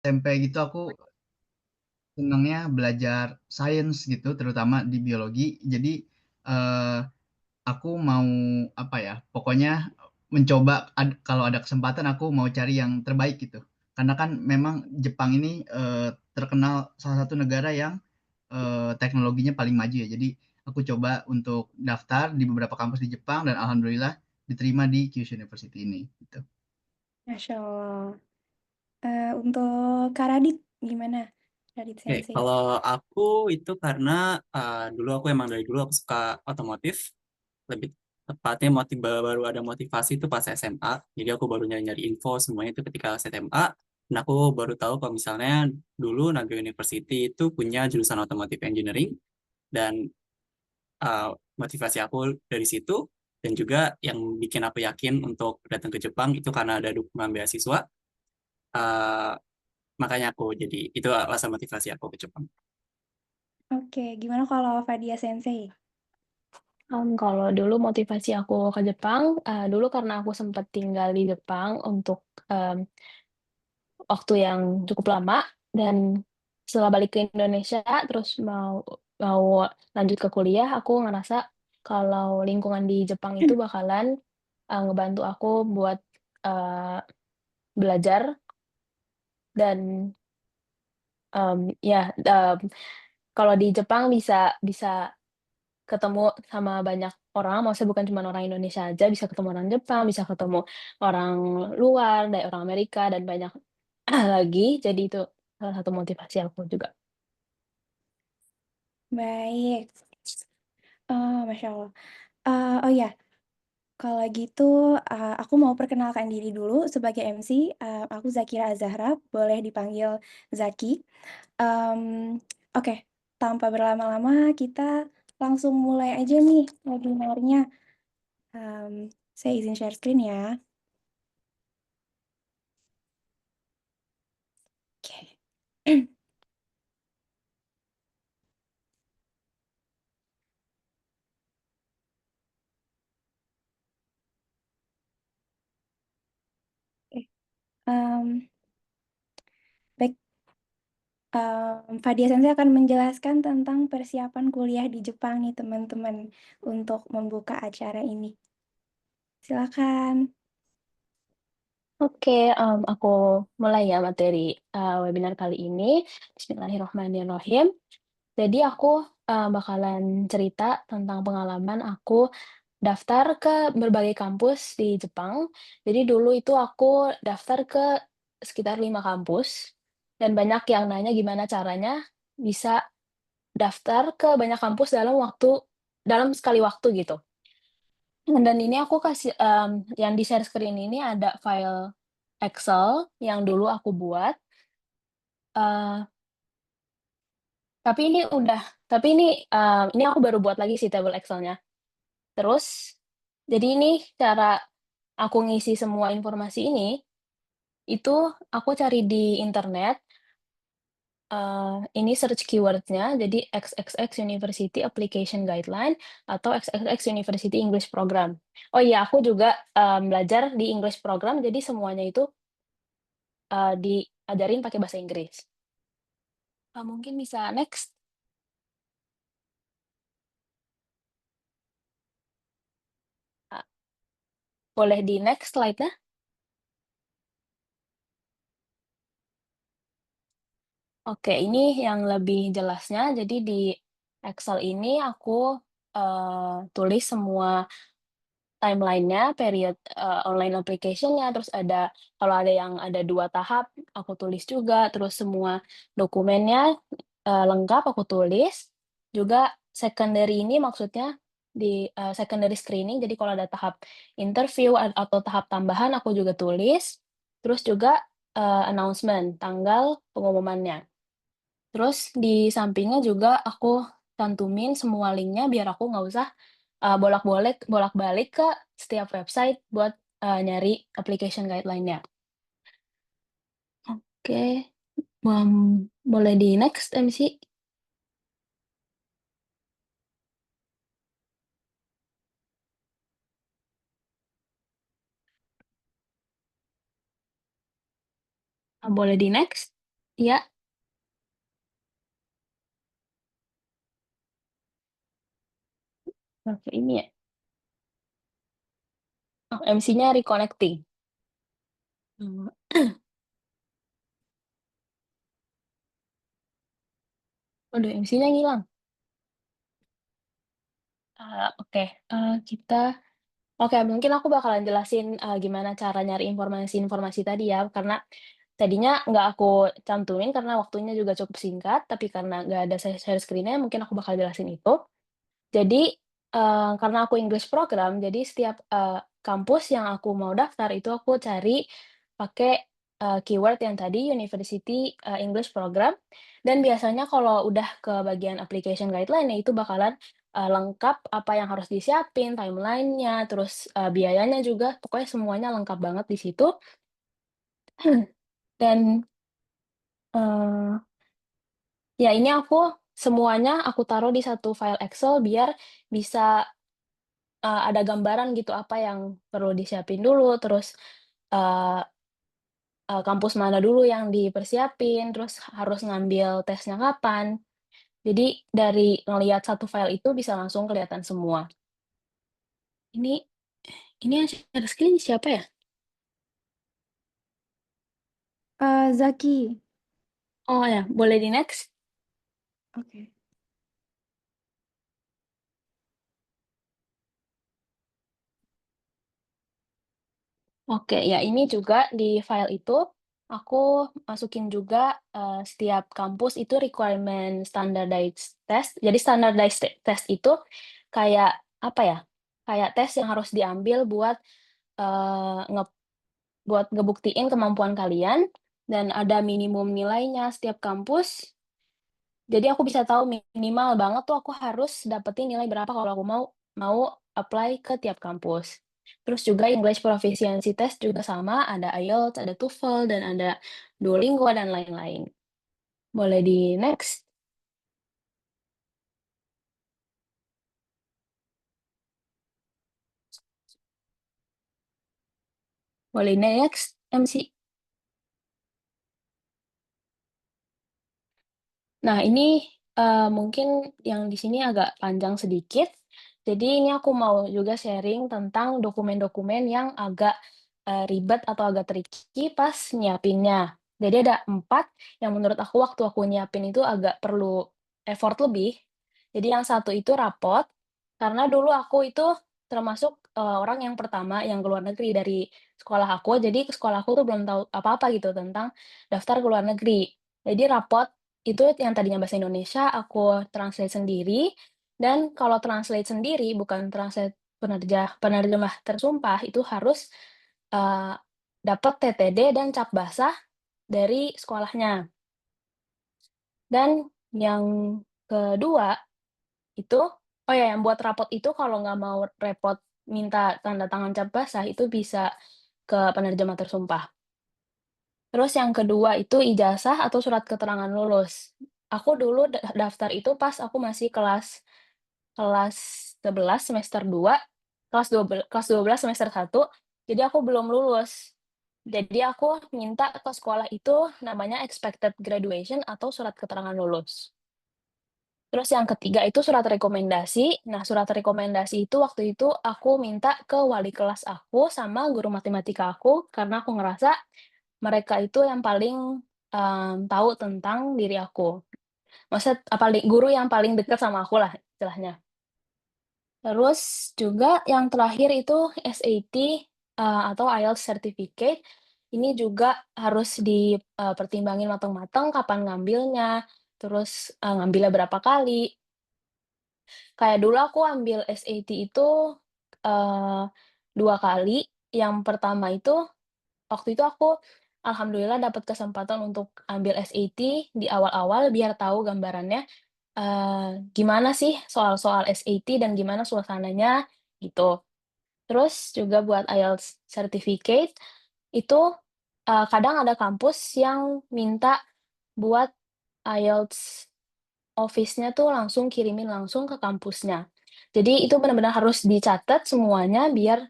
SMP gitu aku senangnya belajar sains gitu, terutama di biologi. Jadi eh, aku mau apa ya? Pokoknya mencoba kalau ada kesempatan aku mau cari yang terbaik gitu. Karena kan memang Jepang ini terkenal salah satu negara yang teknologinya paling maju ya. Jadi aku coba untuk daftar di beberapa kampus di Jepang dan alhamdulillah diterima di Kyushu University ini gitu. Masya Allah. Untuk Kak Radit, gimana? Radit Oke, Sensei. kalau aku itu karena dulu aku emang dari dulu aku suka otomotif, lebih tepatnya baru ada motivasi itu pas SMA. Jadi aku baru nyari-nyari info semuanya itu ketika SMA. Dan aku baru tahu kalau misalnya dulu Naga University itu punya jurusan Automotive Engineering dan uh, motivasi aku dari situ dan juga yang bikin aku yakin untuk datang ke Jepang itu karena ada dukungan beasiswa. Uh, Makanya aku jadi itu alasan motivasi aku ke Jepang. Oke, gimana kalau Fadia Sensei? Kalau dulu motivasi aku ke Jepang, dulu karena aku sempat tinggal di Jepang untuk em, waktu yang cukup lama dan setelah balik ke Indonesia terus mau mau lanjut ke kuliah, aku ngerasa kalau lingkungan di Jepang itu bakalan ngebantu aku buat eh, belajar dan ya kalau di Jepang bisa bisa ketemu sama banyak orang, maksudnya bukan cuma orang Indonesia aja, bisa ketemu orang Jepang, bisa ketemu orang luar, dari orang Amerika, dan banyak lagi. Jadi itu salah satu motivasi aku juga. Baik. Masya Allah. Oh ya, kalau gitu aku mau perkenalkan diri dulu sebagai MC. Aku Zakira Azahra, boleh dipanggil Zaki. Em, oke, tanpa berlama-lama kita langsung mulai aja nih webinarnya. Em, saya izin share screen ya. Oke. Oke. Em, Baik, Fadia Sensei akan menjelaskan tentang persiapan kuliah di Jepang nih teman-teman untuk membuka acara ini. Silakan. Oke, aku mulai ya materi webinar kali ini. Bismillahirrahmanirrahim. Jadi aku bakalan cerita tentang pengalaman aku daftar ke berbagai kampus di Jepang. Jadi dulu itu aku daftar ke sekitar 5 kampus, dan banyak yang nanya gimana caranya bisa daftar ke banyak kampus dalam sekali waktu gitu. Dan ini aku kasih yang di share screen ini ada file Excel yang dulu aku buat, eee, tapi ini udah tapi ini aku baru buat lagi sih table Excel-nya. Terus, jadi ini cara aku ngisi semua informasi ini, itu aku cari di internet, ini search keyword-nya, jadi XXX University Application Guideline atau XXX University English Program. Oh iya, aku juga, belajar di English Program, jadi semuanya itu, diajarin pakai bahasa Inggris. Mungkin bisa next, eee, boleh di next slide-nya? Oke, ini yang lebih jelasnya. Jadi di Excel ini aku tulis semua timeline-nya, period online application-nya, terus kalau ada yang ada 2 tahap, aku tulis juga, terus semua dokumennya lengkap aku tulis. Juga secondary ini maksudnya secondary screening, jadi kalau ada tahap interview atau tahap tambahan aku juga tulis. Terus juga announcement, tanggal pengumumannya. Terus di sampingnya juga aku cantumin semua linknya biar aku nggak usah, bolak-balik ke setiap website buat nyari application guideline-nya. Oke, boleh di next MC? Boleh di next? Iya, oke ini ya. Oh, MC-nya reconnecting. Mmm, waduh MC-nya ngilang. Oke, oke mungkin aku bakalan jelasin, gimana cara nyari informasi-informasi tadi ya, karena tadinya nggak aku cantumin karena waktunya juga cukup singkat, tapi karena nggak ada share screen-nya mungkin aku bakal jelasin itu. Jadi, karena aku English program, jadi setiap, kampus yang aku mau daftar itu aku cari pakai, keyword yang tadi University, English Program, dan biasanya kalau udah ke bagian application guideline, ya itu bakalan, lengkap apa yang harus disiapin, timeline-nya, terus, biayanya juga, pokoknya semuanya lengkap banget di situ. Dan, eee, ya ini semuanya aku taruh di satu file Excel biar bisa ada gambaran gitu apa yang perlu disiapin dulu, terus, eee kampus mana dulu yang dipersiapin, terus harus ngambil tesnya kapan. Jadi dari ngelihat satu file itu bisa langsung kelihatan semua. Ini ini yang share screen siapa ya? Zaki. Oh ya, boleh di-next? Oke. Oke, ya ini juga di file itu, aku masukin juga, setiap kampus itu requirement standardized test. Jadi standardized test itu kayak, apa ya, kayak tes yang harus diambil buat, eee, nge buat ngebuktiin kemampuan kalian, dan ada minimum nilainya setiap kampus. Jadi aku bisa tahu minimal banget tuh aku harus dapetin nilai berapa kalau aku mau mau apply ke tiap kampus. Terus juga English Proficiency Test juga sama, ada IELTS, ada TOEFL, dan ada Duolingo, dan lain-lain. Boleh di-next? Boleh next, MC? Nah, ini, mungkin yang di sini agak panjang sedikit. Jadi ini aku mau juga sharing tentang dokumen-dokumen yang agak, ribet atau agak tricky pas nyiapinnya. Jadi ada 4 yang menurut aku waktu aku nyiapin itu agak perlu effort lebih. Jadi yang satu itu rapot, karena dulu aku itu termasuk, orang yang pertama yang ke luar negeri dari sekolah aku, jadi sekolahku tuh belum tahu apa-apa gitu tentang daftar ke luar negeri. Jadi rapot itu yang tadinya bahasa Indonesia aku translate sendiri, dan kalau translate sendiri bukan translate penerjemah tersumpah, itu harus, eee, dapat TTD dan cap basah dari sekolahnya. Dan yang kedua itu oh ya, yang buat rapot itu kalau nggak mau repot minta tanda tangan cap basah, itu bisa ke penerjemah tersumpah. Terus yang kedua itu ijazah atau surat keterangan lulus. Aku dulu daftar itu pas aku masih kelas kelas 11 semester 2, kelas 12 semester 1, jadi aku belum lulus. Jadi aku minta ke sekolah itu namanya expected graduation atau surat keterangan lulus. Terus yang ketiga itu surat rekomendasi. Nah, surat rekomendasi itu waktu itu aku minta ke wali kelas aku sama guru matematika aku, karena aku ngerasa mereka itu yang paling, tahu tentang diri aku. Maksudnya, guru yang paling dekat sama aku lah istilahnya. Terus juga yang terakhir itu SAT, atau IELTS Certificate. Ini juga harus pertimbangin mateng-mateng kapan ngambilnya, terus, ngambilnya berapa kali. Kayak dulu aku ambil SAT itu, eee, 2 kali. Yang pertama itu, waktu itu aku alhamdulillah dapat kesempatan untuk ambil SAT di awal-awal biar tahu gambarannya, gimana sih soal-soal SAT dan gimana suasananya, gitu. Terus juga buat IELTS Certificate, itu, kadang ada kampus yang minta buat IELTS office-nya tuh langsung kirimin langsung ke kampusnya. Jadi itu benar-benar harus dicatat semuanya biar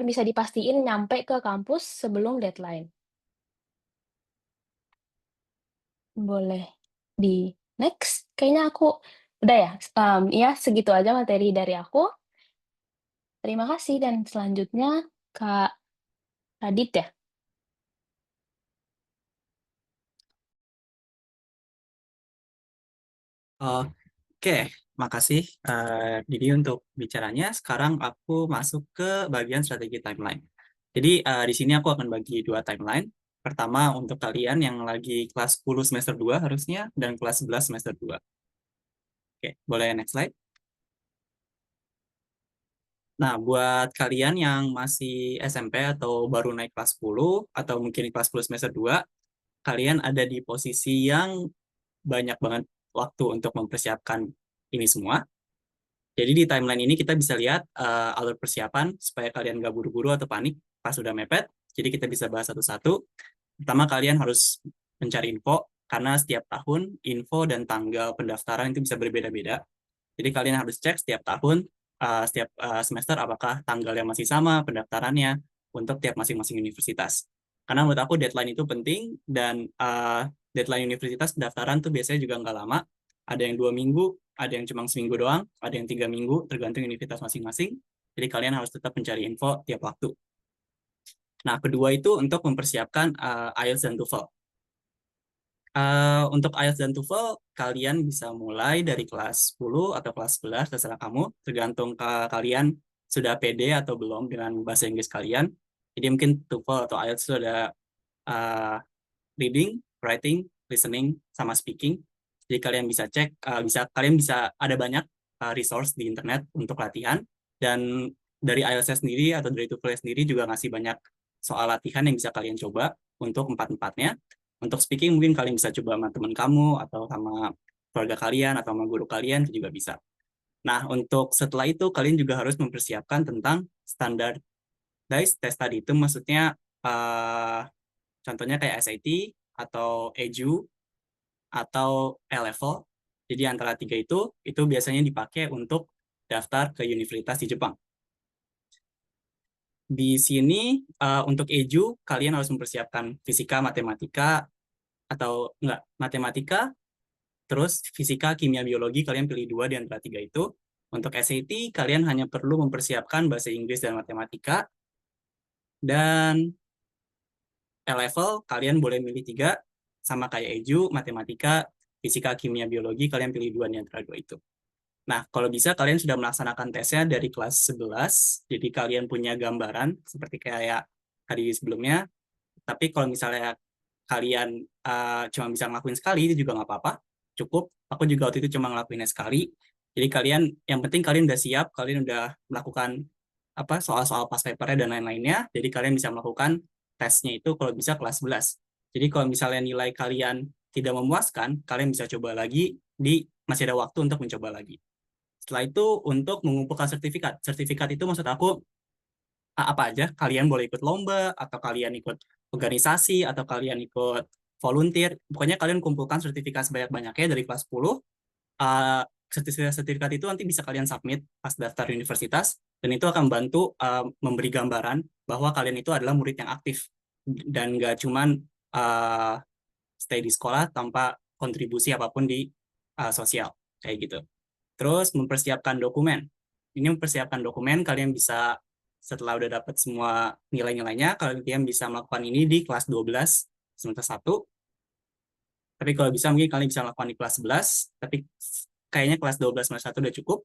bisa dipastiin nyampe ke kampus sebelum deadline. boleh di next. Kayaknya aku udah ya. Ya segitu aja materi dari aku. Terima kasih dan selanjutnya Kak Radit ya. Oke, makasih Didi untuk bicaranya. Sekarang aku masuk ke bagian strategi timeline. Jadi di sini aku akan bagi 2 timeline. Pertama untuk kalian yang lagi kelas 10 semester 2 harusnya dan kelas 11 semester 2. Oke, boleh next slide. Nah, buat kalian yang masih SMP atau baru naik kelas 10 atau mungkin kelas 10 semester 2, kalian ada di posisi yang banyak banget waktu untuk mempersiapkan ini semua. Jadi di timeline ini kita bisa lihat alur persiapan supaya kalian nggak buru-buru atau panik pas sudah mepet. Jadi kita bisa bahas satu-satu. Pertama, kalian harus mencari info karena setiap tahun info dan tanggal pendaftaran itu bisa berbeda-beda. Jadi kalian harus cek setiap tahun, setiap semester apakah tanggalnya masih sama pendaftarannya untuk tiap masing-masing universitas. Karena menurut aku deadline itu penting dan deadline universitas pendaftaran tuh biasanya juga nggak lama. Ada yang 2 minggu, ada yang cuma seminggu doang, ada yang 3 minggu, tergantung universitas masing-masing. Jadi kalian harus tetap mencari info tiap waktu. Nah, kedua itu untuk mempersiapkan IELTS dan TOEFL. Untuk IELTS dan TOEFL, kalian bisa mulai dari kelas 10 atau kelas 11, terserah kamu, tergantung kalian sudah pede atau belum dengan bahasa Inggris kalian. Jadi mungkin TOEFL atau IELTS itu ada reading, writing, listening, sama speaking. Jadi kalian bisa cek, kalian bisa ada banyak resource di internet untuk latihan. Dan dari IELTS sendiri atau dari TOEFL sendiri juga ngasih banyak soal latihan yang bisa kalian coba untuk empat-empatnya. Untuk speaking mungkin kalian bisa coba sama teman kamu atau sama keluarga kalian atau sama guru kalian itu juga bisa. Nah, untuk setelah itu kalian juga harus mempersiapkan tentang standardized test tadi. Itu maksudnya contohnya kayak SAT atau EJU atau A-level. Jadi antara 3 itu biasanya dipakai untuk daftar ke universitas di Jepang. Di sini untuk EJU kalian harus mempersiapkan fisika, matematika, atau enggak, matematika, terus fisika, kimia, biologi, kalian pilih 2 di antara 3 itu. Untuk SAT, kalian hanya perlu mempersiapkan bahasa Inggris dan matematika. Dan A-level, kalian boleh milih 3, sama kayak EJU, matematika, fisika, kimia, biologi, kalian pilih 2 di antara 2 itu. Nah, kalau bisa kalian sudah melaksanakan tesnya dari kelas 11, jadi kalian punya gambaran seperti kayak tadi sebelumnya. Tapi kalau misalnya kalian cuma bisa ngelakuin sekali, itu juga nggak apa-apa. Cukup, aku juga waktu itu cuma ngelakuinnya sekali. Jadi kalian, yang penting kalian udah siap, kalian udah melakukan soal-soal past paper-nya dan lain-lainnya. Jadi kalian bisa melakukan tesnya itu kalau bisa kelas 11. Jadi kalau misalnya nilai kalian tidak memuaskan, kalian bisa coba lagi, masih ada waktu untuk mencoba lagi. Setelah itu untuk mengumpulkan sertifikat. Sertifikat itu maksud aku apa aja, kalian boleh ikut lomba, atau kalian ikut organisasi, atau kalian ikut volunteer. Pokoknya kalian kumpulkan sertifikat sebanyak-banyaknya dari kelas 10. Sertifikat itu nanti bisa kalian submit pas daftar universitas, dan itu akan membantu memberi gambaran bahwa kalian itu adalah murid yang aktif, dan nggak cuman stay di sekolah tanpa kontribusi apapun di sosial, kayak gitu. Terus mempersiapkan dokumen. Ini mempersiapkan dokumen, kalian bisa setelah udah dapat semua nilai-nilainya, kalian bisa melakukan ini di kelas 12 semester 1. Tapi kalau bisa mungkin kalian bisa melakukan di kelas 11, tapi kayaknya kelas 12 semester 1 udah cukup.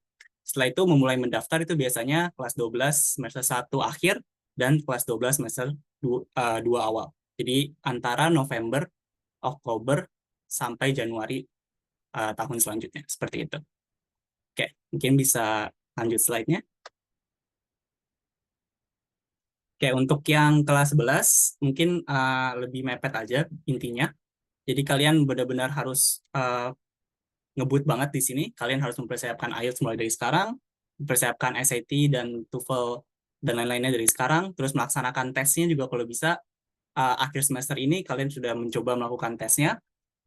Setelah itu memulai mendaftar itu biasanya kelas 12 semester 1 akhir dan kelas 12 semester 2 awal. Jadi antara November, Oktober, sampai Januari tahun selanjutnya. Seperti itu. Oke, mungkin bisa lanjut slide-nya. Oke, untuk yang kelas 11 mungkin lebih mepet aja intinya. Jadi kalian benar-benar harus ngebut banget di sini. Kalian harus mempersiapkan IELTS mulai dari sekarang, mempersiapkan SAT dan TOEFL dan lain-lainnya dari sekarang, terus melaksanakan tesnya juga kalau bisa akhir semester ini kalian sudah mencoba melakukan tesnya,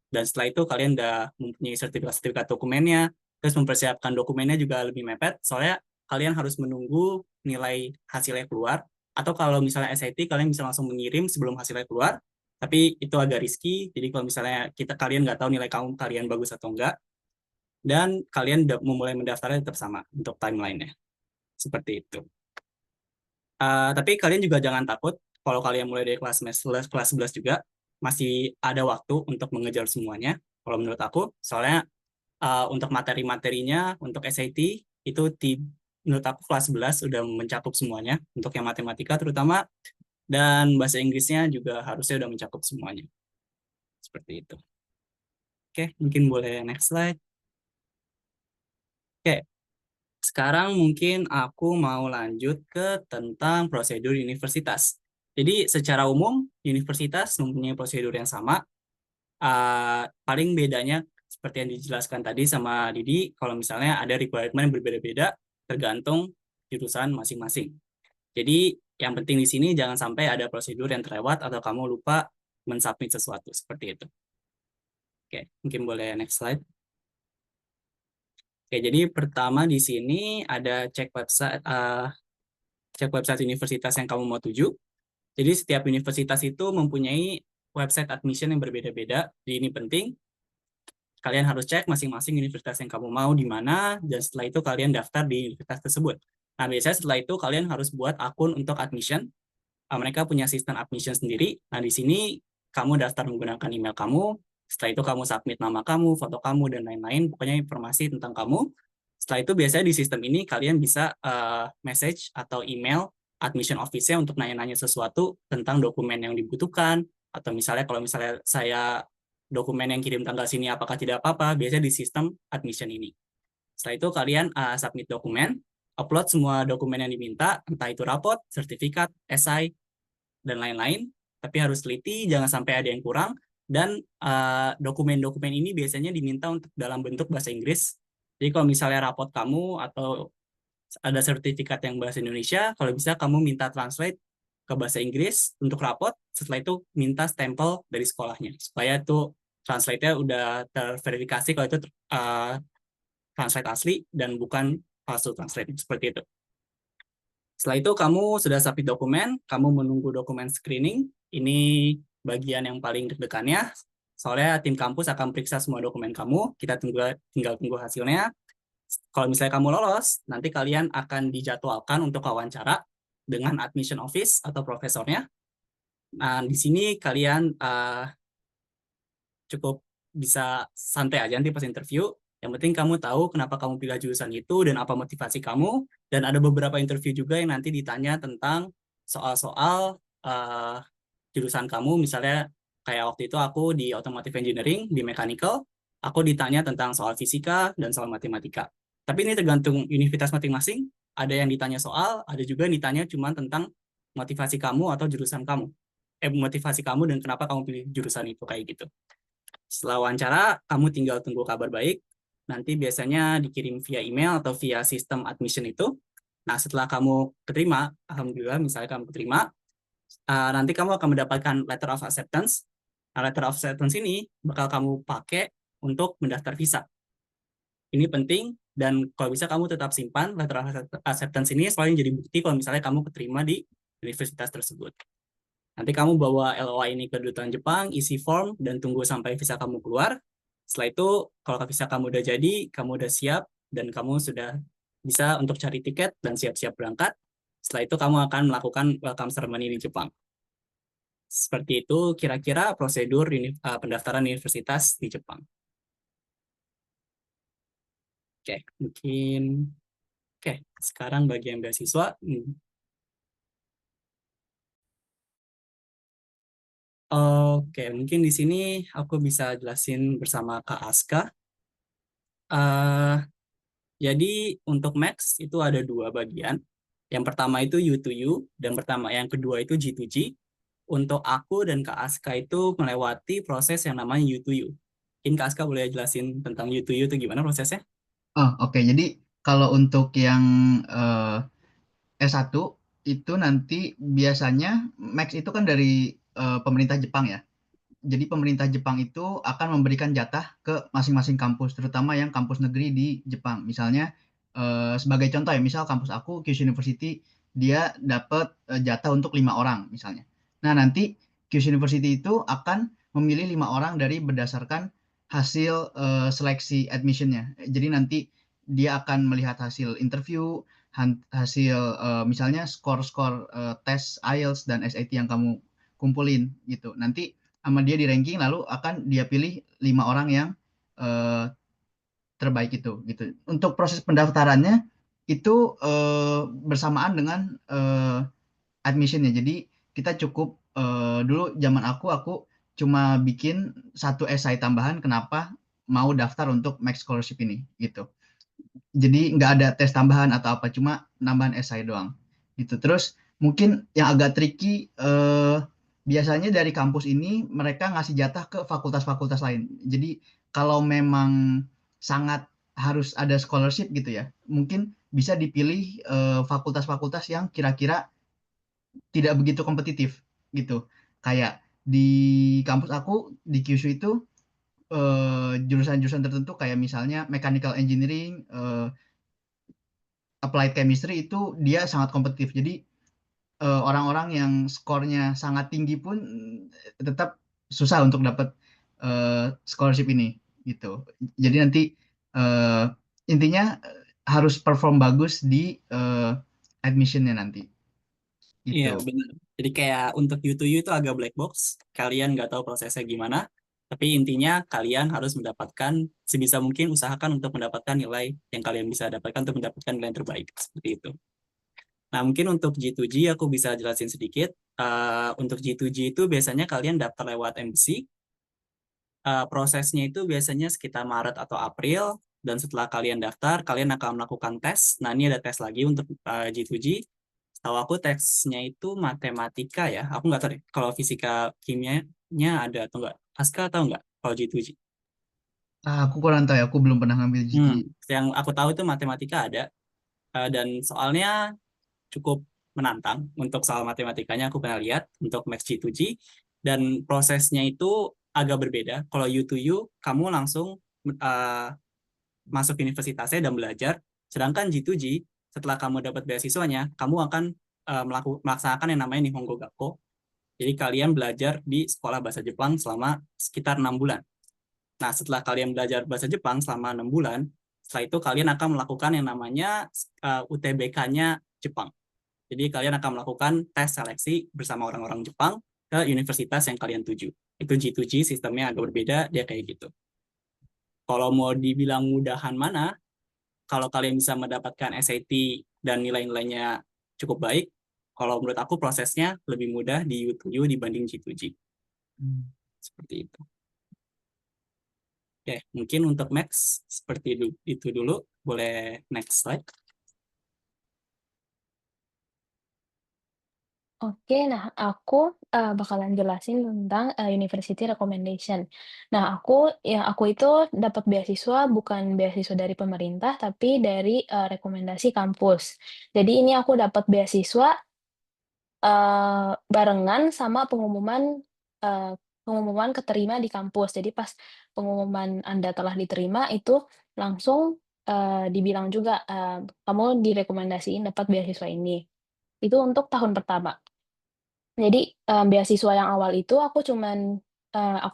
dan setelah itu kalian udah mempunyai sertifikat dokumennya, terus mempersiapkan dokumennya juga lebih mepet, soalnya kalian harus menunggu nilai hasilnya keluar, atau kalau misalnya SAT kalian bisa langsung mengirim sebelum hasilnya keluar, Tapi itu agak risky, jadi kalau misalnya kalian nggak tahu nilai kalian bagus atau enggak, dan kalian memulai mendaftarnya tetap sama untuk timeline-nya. Seperti itu. Tapi kalian juga jangan takut kalau kalian mulai dari kelas 11 juga masih ada waktu untuk mengejar semuanya. Kalau menurut aku, soalnya untuk materi-materinya untuk SAT itu menurut aku kelas 11 udah mencakup semuanya untuk yang matematika terutama, dan bahasa Inggrisnya juga harusnya udah mencakup semuanya. Seperti itu. Oke, mungkin boleh next slide. Oke, sekarang mungkin aku mau lanjut ke tentang prosedur universitas. Jadi secara umum universitas mempunyai prosedur yang sama. Paling bedanya seperti yang dijelaskan tadi sama Didi, kalau misalnya ada requirement yang berbeda-beda tergantung jurusan masing-masing. Jadi yang penting di sini jangan sampai ada prosedur yang terlewat atau kamu lupa mensubmit sesuatu seperti itu. Oke, mungkin boleh next slide. Oke, jadi pertama di sini ada cek website universitas yang kamu mau tuju. Jadi setiap universitas itu mempunyai website admission yang berbeda-beda. Jadi ini penting. Kalian harus cek masing-masing universitas yang kamu mau di mana, dan setelah itu kalian daftar di universitas tersebut. Nah, biasanya setelah itu kalian harus buat akun untuk admission. Mereka punya sistem admission sendiri. Nah, di sini kamu daftar menggunakan email kamu. Setelah itu kamu submit nama kamu, foto kamu, dan lain-lain. Pokoknya informasi tentang kamu. Setelah itu biasanya di sistem ini kalian bisa message atau email admission office-nya untuk nanya-nanya sesuatu tentang dokumen yang dibutuhkan. Atau misalnya kalau misalnya saya dokumen yang kirim tanggal sini apakah tidak apa-apa, biasanya di sistem admission ini. Setelah itu kalian submit dokumen, upload semua dokumen yang diminta, entah itu rapot, sertifikat, esai, dan lain-lain. Tapi harus teliti, jangan sampai ada yang kurang. Dan dokumen-dokumen ini biasanya diminta untuk dalam bentuk bahasa Inggris. Jadi kalau misalnya rapot kamu atau ada sertifikat yang bahasa Indonesia, kalau bisa kamu minta translate ke bahasa Inggris untuk rapot, setelah itu minta stempel dari sekolahnya, supaya itu translate-nya udah terverifikasi kalau itu translate asli dan bukan palsu translate, seperti itu. Setelah itu kamu sudah submit dokumen, kamu menunggu dokumen screening. Ini bagian yang paling deg-degannya, soalnya tim kampus akan periksa semua dokumen kamu, kita tinggal tunggu hasilnya. Kalau misalnya kamu lolos, nanti kalian akan dijadwalkan untuk wawancara dengan admission office atau profesornya. Nah, di sini kalian cukup bisa santai aja nanti pas interview. Yang penting kamu tahu kenapa kamu pilih jurusan itu dan apa motivasi kamu. Dan ada beberapa interview juga yang nanti ditanya tentang soal-soal jurusan kamu. Misalnya kayak waktu itu aku di automotive engineering, di mechanical, aku ditanya tentang soal fisika dan soal matematika. Tapi ini tergantung universitas masing-masing. Ada yang ditanya soal, ada juga yang ditanya cuma tentang motivasi kamu atau jurusan kamu. Motivasi kamu dan kenapa kamu pilih jurusan itu, kayak gitu. Setelah wawancara, kamu tinggal tunggu kabar baik. Nanti biasanya dikirim via email atau via sistem admission itu. Nah, setelah kamu keterima, alhamdulillah misalnya kamu keterima, nanti kamu akan mendapatkan letter of acceptance. Nah, letter of acceptance ini bakal kamu pakai untuk mendaftar visa. Ini penting, dan kalau bisa kamu tetap simpan letter of acceptance ini selain jadi bukti kalau misalnya kamu keterima di universitas tersebut. Nanti kamu bawa LOA ini ke Kedutaan Jepang, isi form, dan tunggu sampai visa kamu keluar. Setelah itu, kalau visa kamu udah jadi, kamu udah siap, dan kamu sudah bisa untuk cari tiket dan siap-siap berangkat. Setelah itu, kamu akan melakukan welcome ceremony di Jepang. Seperti itu kira-kira prosedur pendaftaran universitas di Jepang. Oke, mungkin... Oke, sekarang bagian beasiswa. Oke, mungkin di sini aku bisa jelasin bersama Kak Aska. Jadi untuk Max itu ada dua bagian. Yang pertama itu U2U, dan yang kedua itu G2G. Untuk aku dan Kak Aska itu melewati proses yang namanya U2U. Mungkin Kak Aska boleh jelasin tentang U2U itu gimana prosesnya? Oke. Jadi kalau untuk yang S1 itu nanti biasanya Max itu kan dari pemerintah Jepang ya. Jadi pemerintah Jepang itu akan memberikan jatah ke masing-masing kampus, terutama yang kampus negeri di Jepang. Misalnya sebagai contoh ya, misal kampus aku, Kyushu University, dia dapat jatah untuk 5 orang misalnya. Nah, nanti QS University itu akan memilih 5 orang dari berdasarkan hasil seleksi admissionnya. Jadi nanti dia akan melihat hasil interview, hasil misalnya skor-skor tes IELTS dan SAT yang kamu kumpulin gitu. Nanti sama dia di ranking, lalu akan dia pilih 5 orang yang terbaik itu gitu. Untuk proses pendaftarannya itu bersamaan dengan admissionnya. Jadi kita cukup dulu zaman aku cuma bikin 1 esai tambahan kenapa mau daftar untuk Max Scholarship ini gitu. Jadi nggak ada tes tambahan atau apa, cuma nambahan esai doang gitu. Terus mungkin yang agak tricky biasanya dari kampus ini mereka ngasih jatah ke fakultas-fakultas lain. Jadi kalau memang sangat harus ada scholarship gitu ya, mungkin bisa dipilih fakultas-fakultas yang kira-kira tidak begitu kompetitif gitu. Kayak di kampus aku di Kyushu itu jurusan-jurusan tertentu kayak misalnya mechanical engineering, applied chemistry itu dia sangat kompetitif. Jadi orang-orang yang skornya sangat tinggi pun tetap susah untuk dapat scholarship ini gitu. Jadi nanti uh, intinya harus perform bagus di admissionnya nanti Iya, gitu. benar. Jadi kayak untuk U2U itu agak black box. Kalian nggak tahu prosesnya gimana. Tapi intinya kalian harus mendapatkan, sebisa mungkin usahakan untuk mendapatkan nilai yang kalian bisa dapatkan untuk mendapatkan nilai yang terbaik. Seperti itu. Nah, mungkin untuk G2G aku bisa jelasin sedikit. Untuk G2G itu biasanya kalian daftar lewat embassy. Prosesnya itu biasanya sekitar Maret atau April. Dan setelah kalian daftar, kalian akan melakukan tes. Nah, ini ada tes lagi untuk G2G. Tahu aku teksnya itu matematika ya. Aku nggak tahu deh kalau fisika kimianya ada atau nggak. Aska tahu nggak kalau G2G? Aku kurang tahu ya, aku belum pernah ngambil GG. Yang aku tahu itu matematika ada. Dan soalnya cukup menantang untuk soal matematikanya aku pernah lihat untuk Max G2G. Dan prosesnya itu agak berbeda. Kalau U2U, kamu langsung uh, masuk universitasnya dan belajar. Sedangkan G2G, setelah kamu dapat beasiswanya, kamu akan melaksanakan yang namanya Nihongo Gakko. Jadi kalian belajar di sekolah bahasa Jepang selama sekitar 6 bulan. Nah, setelah kalian belajar bahasa Jepang selama 6 bulan, setelah itu kalian akan melakukan yang namanya UTBK-nya Jepang. Jadi kalian akan melakukan tes seleksi bersama orang-orang Jepang ke universitas yang kalian tuju. Itu G2G, sistemnya agak berbeda, dia kayak gitu. Kalau mau dibilang mudahan mana, kalau kalian bisa mendapatkan SAT dan nilai-nilainya cukup baik, kalau menurut aku prosesnya lebih mudah di U2U dibanding G2G. Seperti itu. Oke, mungkin untuk Max seperti itu dulu. Boleh next slide. Oke, nah aku bakalan jelasin tentang university recommendation. Nah, aku itu dapat beasiswa bukan beasiswa dari pemerintah, tapi dari rekomendasi kampus. Jadi ini aku dapat beasiswa barengan sama pengumuman keterima di kampus. Jadi pas pengumuman Anda telah diterima itu langsung dibilang juga kamu direkomendasiin dapat beasiswa ini. Itu untuk tahun pertama. Jadi, beasiswa yang awal itu aku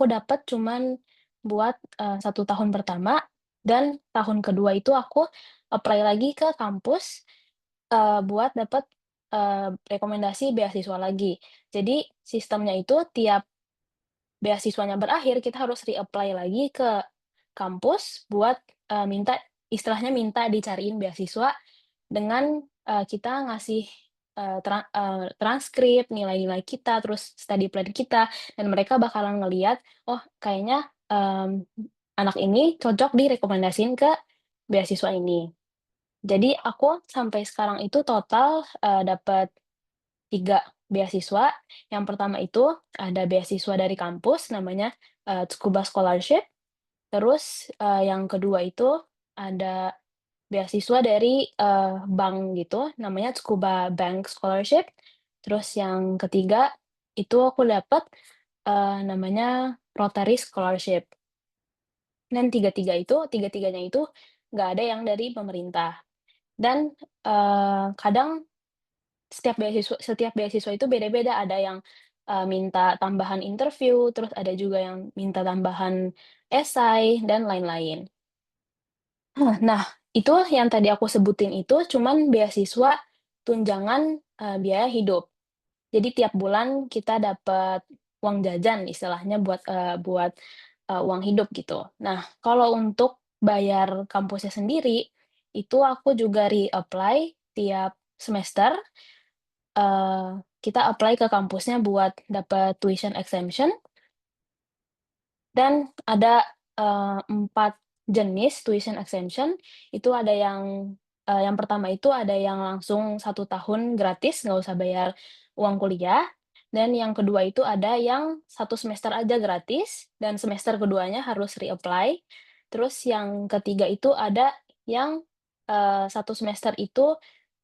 dapat cuman buat 1 tahun pertama, dan tahun kedua itu aku apply lagi ke kampus, buat dapat rekomendasi beasiswa lagi. Jadi sistemnya itu tiap beasiswanya berakhir, kita harus reapply lagi ke kampus buat minta dicariin beasiswa dengan kita ngasih transkrip, nilai-nilai kita, terus study plan kita, dan mereka bakalan ngelihat, "Oh, kayaknya anak ini cocok direkomendasiin ke beasiswa ini." Jadi aku sampai sekarang itu total dapat 3 beasiswa. Yang pertama itu ada beasiswa dari kampus namanya Tsukuba Scholarship. Terus yang kedua itu ada beasiswa dari bank gitu, namanya Tsukuba Bank Scholarship. Terus yang ketiga itu aku dapat namanya Rotary Scholarship. Dan tiga-tiganya itu nggak ada yang dari pemerintah. Dan kadang setiap beasiswa itu beda-beda, ada yang minta tambahan interview, terus ada juga yang minta tambahan esai, dan lain-lain. Nah, itu yang tadi aku sebutin itu cuman beasiswa tunjangan, biaya hidup. Jadi tiap bulan kita dapat uang jajan istilahnya buat uang hidup gitu. Nah, kalau untuk bayar kampusnya sendiri, itu aku juga reapply tiap semester, kita apply ke kampusnya buat dapat tuition exemption. Dan ada, 4 jenis tuition exemption, itu ada yang pertama itu ada yang langsung 1 tahun gratis, nggak usah bayar uang kuliah, dan yang kedua itu ada yang 1 semester aja gratis, dan semester keduanya harus reapply. Terus yang ketiga itu ada yang, 1 semester itu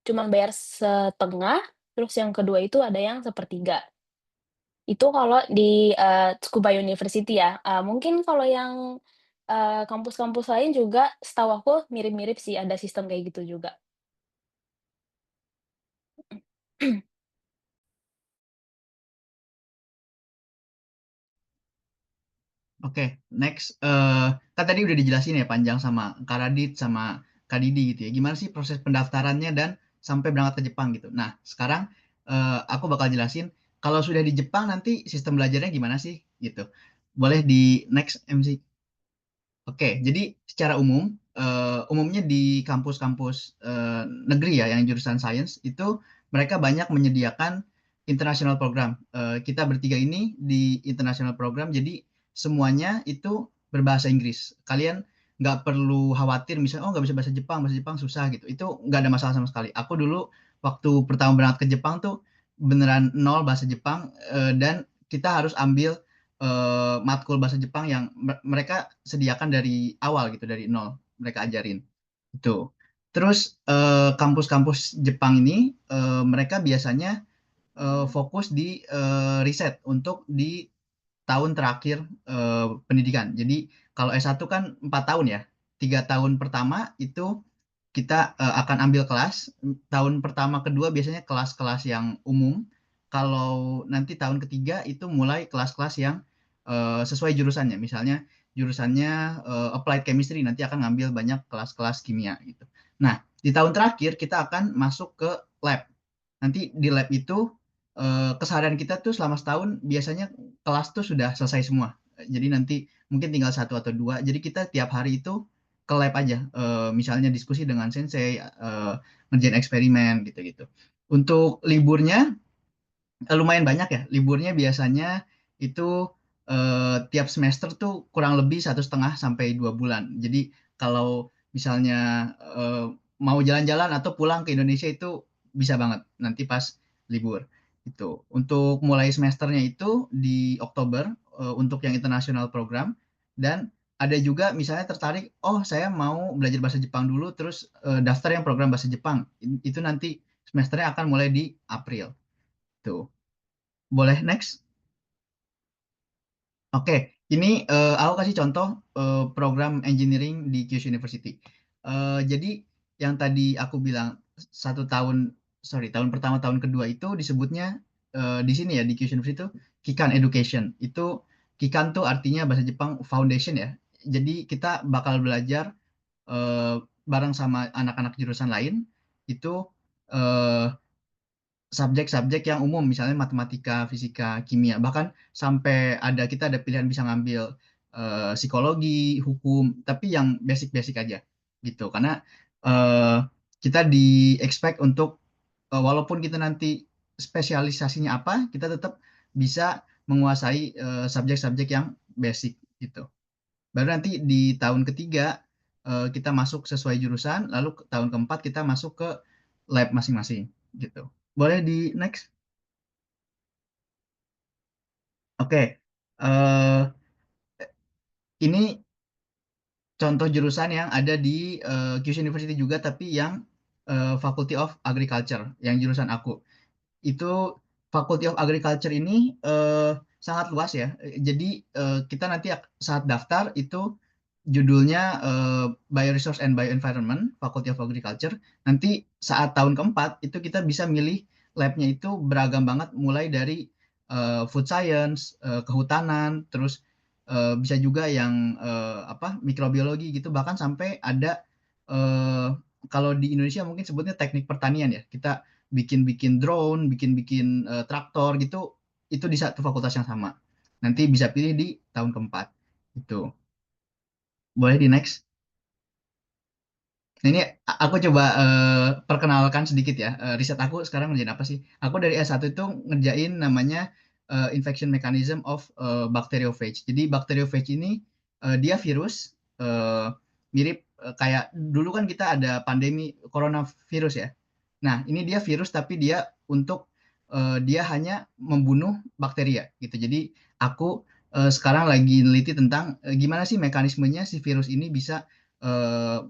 cuman bayar setengah, terus yang kedua itu ada yang sepertiga. Itu kalau di, Tsukuba University ya, mungkin kalau yang, kampus-kampus lain juga setahu aku mirip-mirip sih, ada sistem kayak gitu juga. Oke, next, kan tadi udah dijelasin ya panjang sama Kak Radit sama Kak Didi gitu ya. Gimana sih proses pendaftarannya dan sampai berangkat ke Jepang gitu. Nah, sekarang aku bakal jelasin kalau sudah di Jepang nanti sistem belajarnya gimana sih gitu. Boleh di next MC. Oke, jadi secara umum, umumnya di kampus-kampus negeri ya yang jurusan sains itu mereka banyak menyediakan international program. Kita bertiga ini di international program, jadi semuanya itu berbahasa Inggris. Kalian nggak perlu khawatir misalnya, oh nggak bisa bahasa Jepang susah gitu. Itu nggak ada masalah sama sekali. Aku dulu waktu pertama berangkat ke Jepang tuh beneran nol bahasa Jepang, dan kita harus ambil matkul bahasa Jepang yang mereka sediakan dari awal gitu, dari nol mereka ajarin itu. Terus kampus-kampus Jepang ini mereka biasanya fokus di riset untuk di tahun terakhir pendidikan. Jadi kalau S1 kan 4 tahun ya. 3 tahun pertama itu kita akan ambil kelas. Tahun pertama kedua biasanya kelas-kelas yang umum. Kalau nanti tahun ketiga itu mulai kelas-kelas yang sesuai jurusannya. Misalnya jurusannya applied chemistry, nanti akan ngambil banyak kelas-kelas kimia gitu. Nah, di tahun terakhir kita akan masuk ke lab. Nanti di lab itu keseharian kita tuh selama setahun biasanya kelas tuh sudah selesai semua. Jadi nanti mungkin tinggal 1 atau 2. Jadi kita tiap hari itu ke lab aja. Misalnya diskusi dengan sensei, ngerjain eksperimen gitu-gitu. Untuk liburnya lumayan banyak ya. Liburnya biasanya itu tiap semester tuh kurang lebih 1,5 sampai 2 bulan. Jadi kalau misalnya mau jalan-jalan atau pulang ke Indonesia itu bisa banget nanti pas libur itu. Untuk mulai semesternya itu di Oktober untuk yang international program, dan ada juga misalnya tertarik, oh saya mau belajar bahasa Jepang dulu terus daftar yang program bahasa Jepang. Itu nanti semesternya akan mulai di April. Tuh. Boleh next? Oke, ini aku kasih contoh program engineering di Kyushu University. Jadi yang tadi aku bilang 1 tahun, sorry, tahun pertama, tahun kedua itu disebutnya di sini ya di Kyushu University itu Kikan Education. Itu Kikan tuh artinya bahasa Jepang foundation ya. Jadi kita bakal belajar bareng sama anak-anak jurusan lain itu eh, subjek-subjek yang umum, misalnya matematika, fisika, kimia, bahkan sampai kita ada pilihan bisa ngambil psikologi, hukum, tapi yang basic-basic aja gitu. Karena eh, kita di expect untuk walaupun kita nanti spesialisasinya apa, kita tetap bisa menguasai subjek-subjek yang basic gitu. Baru nanti di tahun ketiga kita masuk sesuai jurusan, lalu tahun keempat kita masuk ke lab masing-masing gitu. Boleh di next? Oke. eh ini contoh jurusan yang ada di Kyushu University juga, tapi yang Faculty of Agriculture, yang jurusan aku. Itu Faculty of Agriculture ini sangat luas ya. Jadi kita nanti saat daftar itu judulnya Bioresource and Bioenvironment, Faculty of Agriculture. Nanti saat tahun keempat itu kita bisa milih labnya itu beragam banget, mulai dari food science, kehutanan, terus bisa juga yang mikrobiologi gitu, bahkan sampai ada kalau di Indonesia mungkin sebutnya teknik pertanian ya. Kita bikin-bikin drone, bikin-bikin traktor gitu, itu di satu fakultas yang sama. Nanti bisa pilih di tahun keempat. Itu. Boleh di next. Nah, ini aku coba perkenalkan sedikit ya. Riset aku sekarang ngerjain apa sih? Aku dari S1 itu ngerjain namanya infection mechanism of bacteriophage. Jadi bacteriophage ini dia virus mirip kayak dulu kan kita ada pandemi coronavirus ya. Nah, ini dia virus tapi dia untuk dia hanya membunuh bakteri ya gitu. Jadi aku sekarang lagi neliti tentang gimana sih mekanismenya si virus ini bisa eh,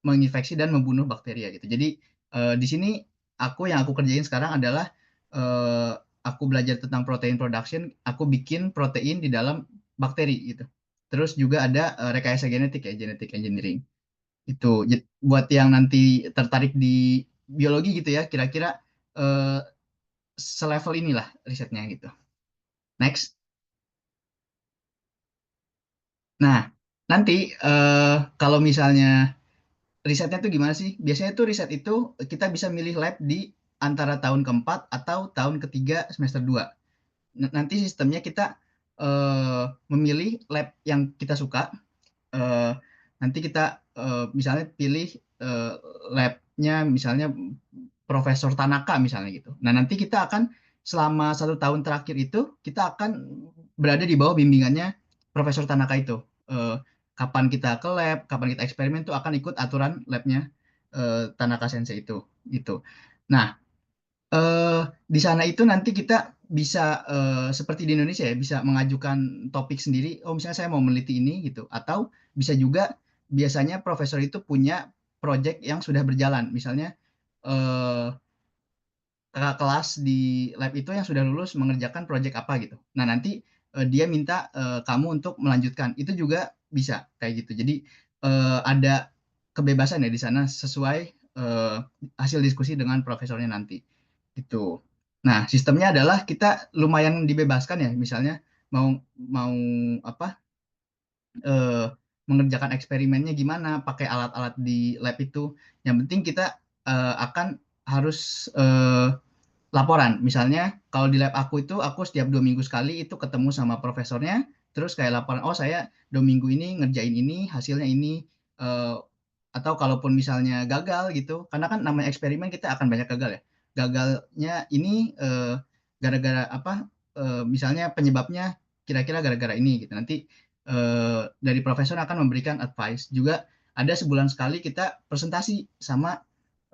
menginfeksi dan membunuh bakteri ya gitu. Jadi di sini yang aku kerjain sekarang adalah eh, aku belajar tentang protein production, aku bikin protein di dalam bakteri gitu. Terus juga ada rekayasa genetik ya, genetic engineering. Itu buat yang nanti tertarik di biologi gitu ya, kira-kira eh, selevel inilah risetnya gitu. Next. Nah, nanti kalau misalnya risetnya tuh gimana sih? Biasanya tuh riset itu kita bisa milih lab di antara tahun keempat atau tahun ketiga semester 2. Nanti sistemnya kita memilih lab yang kita suka. Eh, Nanti kita misalnya pilih eh, labnya misalnya Profesor Tanaka misalnya gitu. Nah nanti kita akan selama 1 tahun terakhir itu kita akan berada di bawah bimbingannya Profesor Tanaka itu. Eh, Kapan kita ke lab, kapan kita eksperimen tuh akan ikut aturan labnya Tanaka Sensei itu gitu. Nah di sana itu nanti kita bisa seperti di Indonesia ya bisa mengajukan topik sendiri. Oh misalnya saya mau meneliti ini gitu. Atau bisa juga biasanya profesor itu punya project yang sudah berjalan. Misalnya eh, kakak kelas di lab itu yang sudah lulus mengerjakan project apa gitu. Nah nanti dia minta kamu untuk melanjutkan. Itu juga bisa kayak gitu. Jadi ada kebebasan ya di sana sesuai hasil diskusi dengan profesornya nanti. Itu. Nah, sistemnya adalah kita lumayan dibebaskan ya, misalnya mau mau apa eh, mengerjakan eksperimennya gimana, pakai alat-alat di lab itu. Yang penting kita akan harus laporan. Misalnya kalau di lab aku itu aku setiap 2 minggu sekali itu ketemu sama profesornya, terus kayak laporan, oh saya 2 minggu ini ngerjain ini, hasilnya ini, eh, atau kalaupun misalnya gagal gitu, karena kan namanya eksperimen kita akan banyak gagal ya. Gagalnya ini gara-gara apa? Misalnya penyebabnya kira-kira gara-gara ini gitu. Nanti dari profesor akan memberikan advice. Juga ada sebulan sekali kita presentasi sama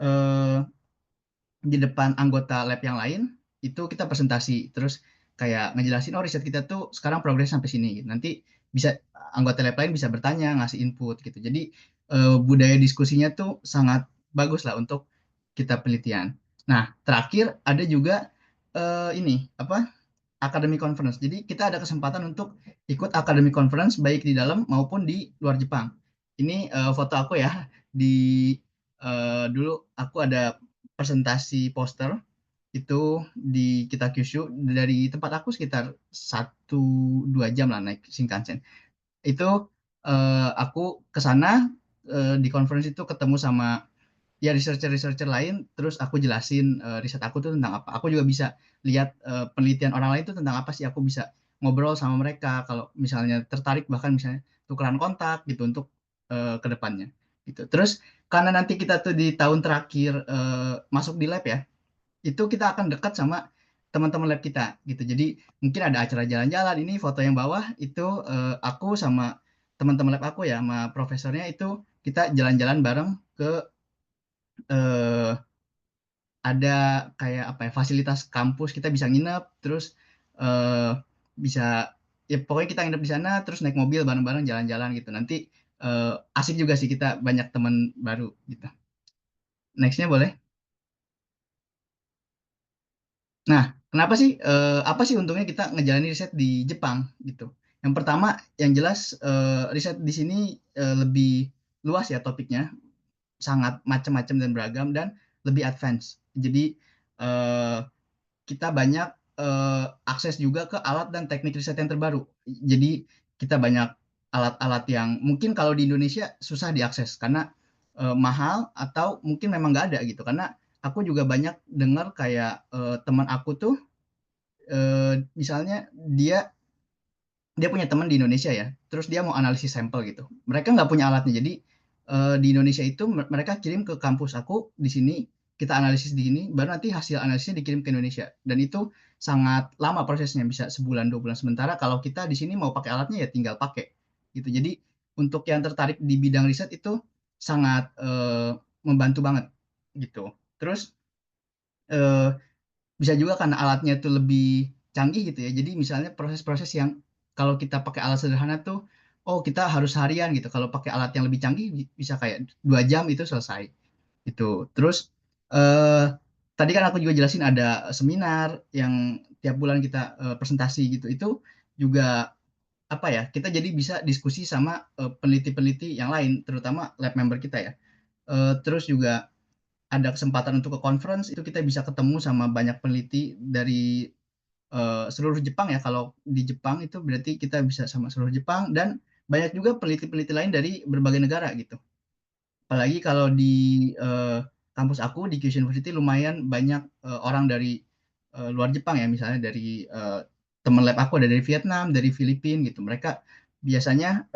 eh, di depan anggota lab yang lain itu kita presentasi terus kayak ngejelasin oh riset kita tuh sekarang progres sampai sini gitu. Nanti bisa anggota lab lain bisa bertanya ngasih input gitu. Jadi budaya diskusinya tuh sangat bagus lah untuk kita penelitian. Nah terakhir ada juga ini apa academic conference. Jadi kita ada kesempatan untuk ikut academic conference baik di dalam maupun di luar Jepang. Ini foto aku ya di dulu aku ada presentasi poster itu di kita Kyushu dari tempat aku sekitar 1-2 jam lah naik Shinkansen. Itu aku ke sana di conference itu ketemu sama ya researcher-researcher lain, terus aku jelasin riset aku tuh tentang apa. Aku juga bisa lihat penelitian orang lain tuh tentang apa sih. Aku bisa ngobrol sama mereka kalau misalnya tertarik bahkan misalnya tukeran kontak gitu untuk ke depannya gitu. Terus karena nanti kita tuh di tahun terakhir masuk di lab ya, itu kita akan dekat sama teman-teman lab kita gitu. Jadi mungkin ada acara jalan-jalan. Ini foto yang bawah itu aku sama teman-teman lab aku ya sama profesornya itu kita jalan-jalan bareng ke eh, ada kayak apa ya fasilitas kampus kita bisa nginep terus eh, bisa ya pokoknya kita nginep di sana terus naik mobil bareng-bareng jalan-jalan gitu nanti asik juga sih kita banyak teman baru gitu. Nextnya boleh. Nah, kenapa sih apa sih untungnya kita ngejalanin riset di Jepang gitu? Yang pertama yang jelas riset di sini lebih luas ya topiknya sangat macam-macam dan beragam dan lebih advance. Jadi eh, kita banyak akses juga ke alat dan teknik riset yang terbaru. Jadi kita banyak alat-alat yang mungkin kalau di Indonesia susah diakses karena mahal atau mungkin memang nggak ada gitu. Karena aku juga banyak dengar kayak teman aku tuh misalnya dia punya teman di Indonesia ya, terus dia mau analisis sampel gitu. Mereka nggak punya alatnya, jadi di Indonesia itu mereka kirim ke kampus aku di sini, kita analisis di sini, baru nanti hasil analisisnya dikirim ke Indonesia. Dan itu sangat lama prosesnya, bisa sebulan 2 bulan. Sementara kalau kita di sini mau pakai alatnya ya tinggal pakai gitu. Jadi untuk yang tertarik di bidang riset itu sangat membantu banget gitu. Terus eh, bisa juga karena alatnya itu lebih canggih gitu ya. Jadi misalnya proses-proses yang kalau kita pakai alat sederhana tuh, oh kita harus harian gitu. Kalau pakai alat yang lebih canggih bisa kayak 2 jam itu selesai. Itu. Terus eh, tadi kan aku juga jelasin ada seminar yang tiap bulan kita presentasi gitu. Itu juga apa ya? Kita jadi bisa diskusi sama peneliti-peneliti yang lain, terutama lab member kita ya. Terus juga ada kesempatan untuk ke conference itu kita bisa ketemu sama banyak peneliti dari seluruh Jepang ya. Kalau di Jepang itu berarti kita bisa sama seluruh Jepang dan banyak juga peneliti-peneliti lain dari berbagai negara gitu. Apalagi kalau di kampus aku di Kyushu University lumayan banyak orang dari luar Jepang ya, misalnya dari teman lab aku ada dari Vietnam, dari Filipina gitu. Mereka biasanya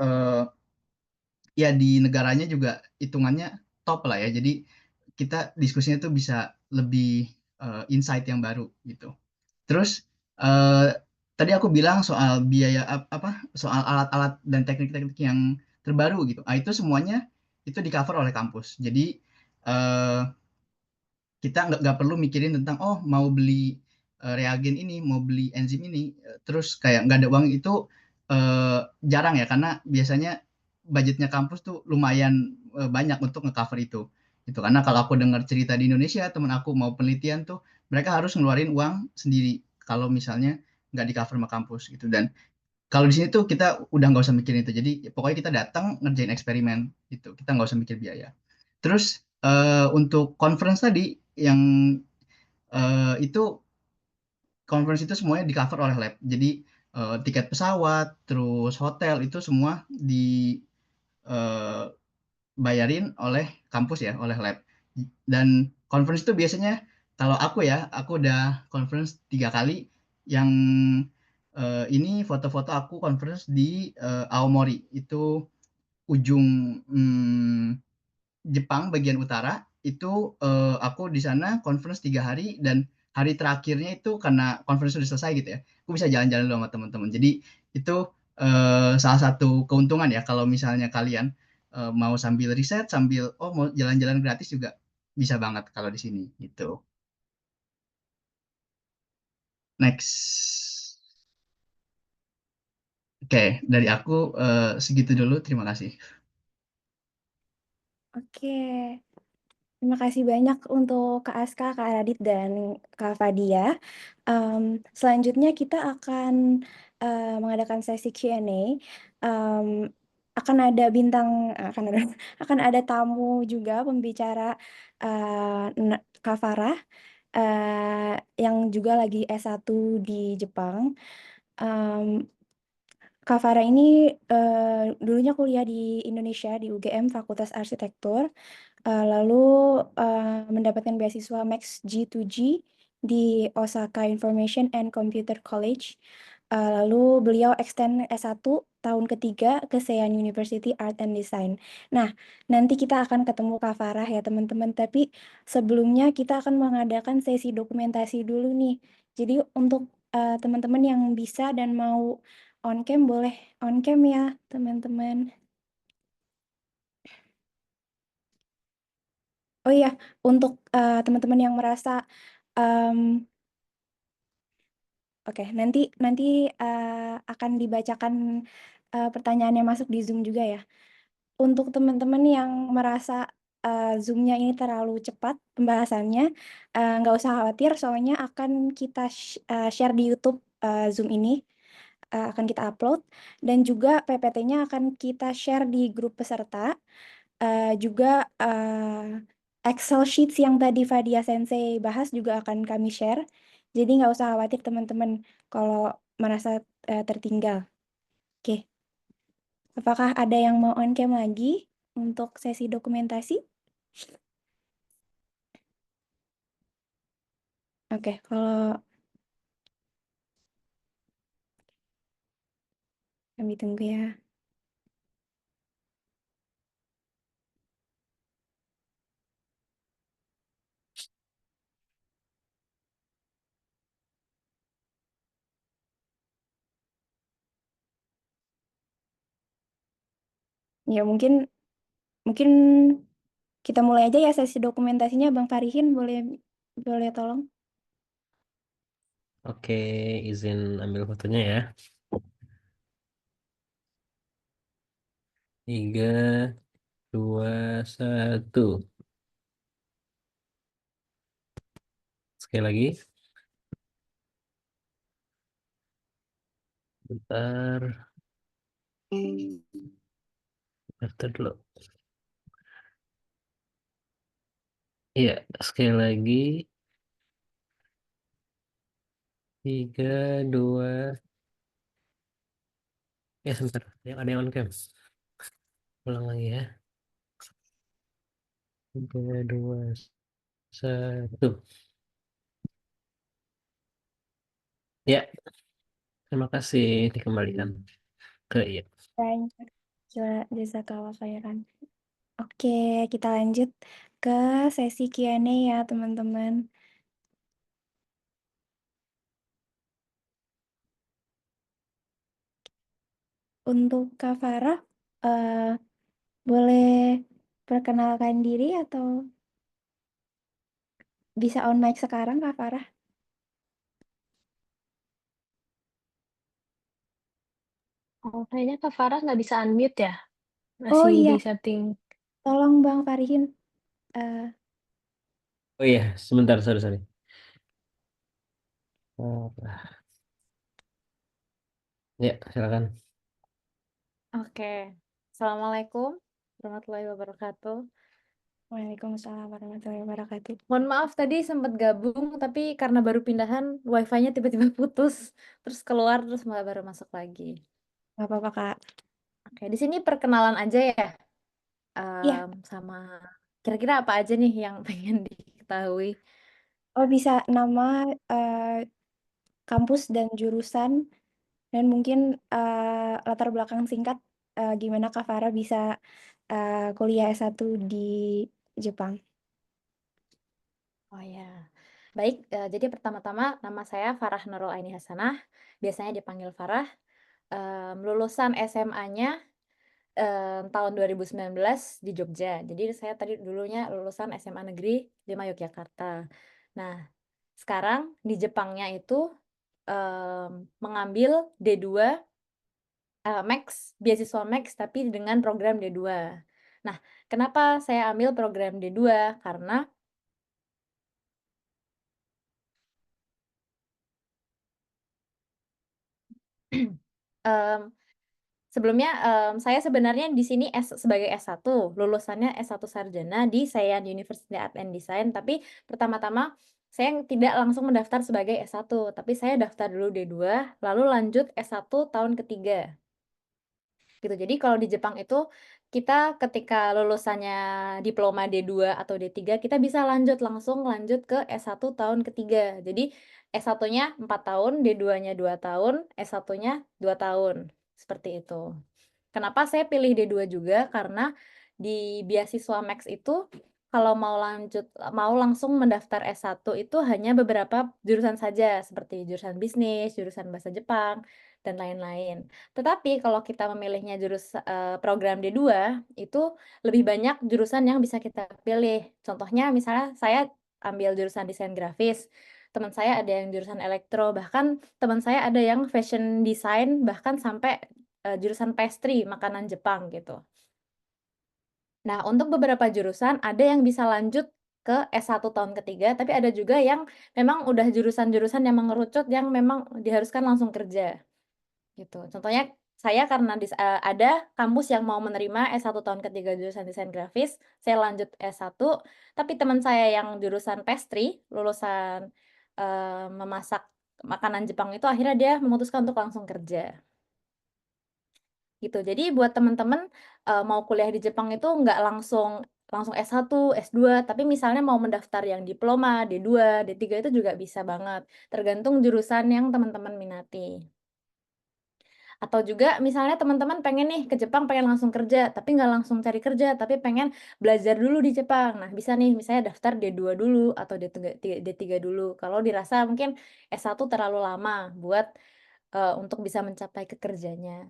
ya di negaranya juga hitungannya top lah ya. Jadi kita diskusinya tuh bisa lebih insight yang baru gitu. Terus tadi aku bilang soal biaya apa soal alat-alat dan teknik-teknik yang terbaru gitu. Ah, itu semuanya itu di cover oleh kampus. Jadi eh, kita nggak perlu mikirin tentang oh mau beli reagen ini, mau beli enzim ini, terus kayak nggak ada uang itu jarang ya karena biasanya budgetnya kampus tuh lumayan banyak untuk ngecover itu. Itu karena kalau aku dengar cerita di Indonesia temen aku mau penelitian tuh mereka harus ngeluarin uang sendiri kalau misalnya nggak di cover sama kampus gitu. Dan kalau di sini tuh kita udah nggak usah mikirin itu. Jadi pokoknya kita datang ngerjain eksperimen itu. Kita nggak usah mikir biaya. Terus untuk conference tadi yang itu conference itu semuanya di cover oleh lab. Jadi tiket pesawat, terus hotel itu semua dibayarin oleh kampus ya, oleh lab. Dan conference itu biasanya kalau aku ya, aku udah conference 3 kali. Yang ini foto-foto aku conference di Aomori itu ujung Jepang bagian utara itu aku di sana conference 3 hari dan hari terakhirnya itu karena conference sudah selesai gitu ya, aku bisa jalan-jalan dulu sama teman-teman. Jadi itu salah satu keuntungan ya kalau misalnya kalian mau sambil riset sambil oh mau jalan-jalan gratis juga bisa banget kalau di sini gitu. Next. Oke, dari aku segitu dulu. Terima kasih. Oke, terima kasih banyak untuk Kak Aska, Kak Radit, dan Kak Fadia. Selanjutnya kita akan mengadakan sesi Q&A. Akan ada akan ada tamu juga pembicara Kak Farah yang juga lagi S1 di Jepang. Kak Farah ini dulunya kuliah di Indonesia di UGM Fakultas Arsitektur, lalu mendapatkan beasiswa Max G2G di Osaka Information and Computer College. Lalu beliau extend S1 tahun ketiga ke Seian University Art and Design. Nah, nanti kita akan ketemu Kak Farah ya teman-teman, tapi sebelumnya kita akan mengadakan sesi dokumentasi dulu nih. Jadi untuk teman-teman yang bisa dan mau on cam boleh on cam ya teman-teman. Oh iya, untuk teman-teman yang merasa oke, nanti akan dibacakan pertanyaan yang masuk di Zoom juga ya. Untuk teman-teman yang merasa Zoom-nya ini terlalu cepat pembahasannya, nggak usah khawatir, soalnya akan kita share di YouTube Zoom ini. Akan kita upload dan juga PPT-nya akan kita share di grup peserta. Juga Excel sheets yang tadi Fadia Sensei bahas juga akan kami share. Jadi nggak usah khawatir teman-teman kalau merasa tertinggal. Oke, apakah ada yang mau on cam lagi untuk sesi dokumentasi? Oke, kalau kami tunggu ya. Ya mungkin kita mulai aja ya sesi dokumentasinya. Bang Farihin boleh tolong. Oke, izin ambil fotonya ya. 3, 2, 1. Sekali lagi. Bentar. Bentar dulu. Iya, sekali lagi. 3, 2. Ya, sebentar. Ada yang on cam. Ulang lagi ya. 3, 2, 1. Ya, terima kasih. Dikembalikan ke iya. Lanjut. Jazakallah khairan. Oke, kita lanjut ke sesi Q&A ya teman-teman. Untuk Kak Farah, boleh perkenalkan diri atau bisa on mic sekarang Kak Farah? Oh, kayaknya Kak Farah nggak bisa unmute ya? Oh Masih iya, di setting. tolong Bang Farihin. eh, Oh iya, sebentar, sorry. Oh, ya, silakan. Oke, Assalamualaikum warahmatullahi wabarakatuh. Waalaikumsalam warahmatullahi wabarakatuh. Mohon maaf tadi sempat gabung, tapi karena baru pindahan, wifi-nya tiba-tiba putus, terus keluar, terus malah baru masuk lagi. Gak apa-apa Kak. Oke, di sini perkenalan aja ya, Iya, sama kira-kira apa aja nih yang pengen diketahui. oh bisa nama, kampus dan jurusan, dan mungkin latar belakang singkat gimana Kak Farah bisa kuliah S1 di Jepang. Oh ya, baik. Jadi pertama-tama nama saya Farah Nurul Aini Hasanah, biasanya dipanggil Farah. Lulusan SMA-nya tahun 2019 di Jogja. Jadi saya tadi dulunya lulusan SMA Negeri 5 Yogyakarta. Nah, sekarang di Jepangnya itu mengambil D2 Max, beasiswa Max tapi dengan program D2. Nah, kenapa saya ambil program D2? Karena em, sebelumnya saya sebenarnya di sini sebagai S1, lulusannya S1 Sarjana di Seian University Art and Design, tapi pertama-tama saya tidak langsung mendaftar sebagai S1, tapi saya daftar dulu D2, lalu lanjut S1 tahun ketiga. Gitu. Jadi kalau di Jepang itu kita ketika lulusannya diploma D2 atau D3, kita bisa langsung lanjut ke S1 tahun ketiga. Jadi S1-nya 4 tahun, D2-nya 2 tahun, S1-nya 2 tahun. Seperti itu. Kenapa saya pilih D2 juga? Karena di beasiswa Max itu kalau mau langsung mendaftar S1 itu hanya beberapa jurusan saja seperti jurusan bisnis, jurusan bahasa Jepang dan lain-lain. Tetapi kalau kita memilihnya program D2 itu lebih banyak jurusan yang bisa kita pilih. Contohnya misalnya saya ambil jurusan desain grafis, teman saya ada yang jurusan elektro, bahkan teman saya ada yang fashion design, bahkan sampai jurusan pastry, makanan Jepang gitu. Nah, untuk beberapa jurusan ada yang bisa lanjut ke S1 tahun ketiga, tapi ada juga yang memang udah jurusan-jurusan yang mengerucut yang memang diharuskan langsung kerja gitu. Contohnya saya karena ada kampus yang mau menerima S1 tahun ketiga jurusan desain grafis, saya lanjut S1, tapi teman saya yang jurusan pastry, lulusan memasak makanan Jepang itu akhirnya dia memutuskan untuk langsung kerja. Gitu. Jadi buat teman-teman, mau kuliah di Jepang itu nggak langsung langsung S1, S2, tapi misalnya mau mendaftar yang diploma, D2, D3 itu juga bisa banget, tergantung jurusan yang teman-teman minati. Atau juga misalnya teman-teman pengen nih ke Jepang pengen langsung kerja, tapi nggak langsung cari kerja, tapi pengen belajar dulu di Jepang. Nah, bisa nih misalnya daftar D2 dulu atau D3 dulu. Kalau dirasa mungkin S1 terlalu lama buat, untuk bisa mencapai ke kerjanya,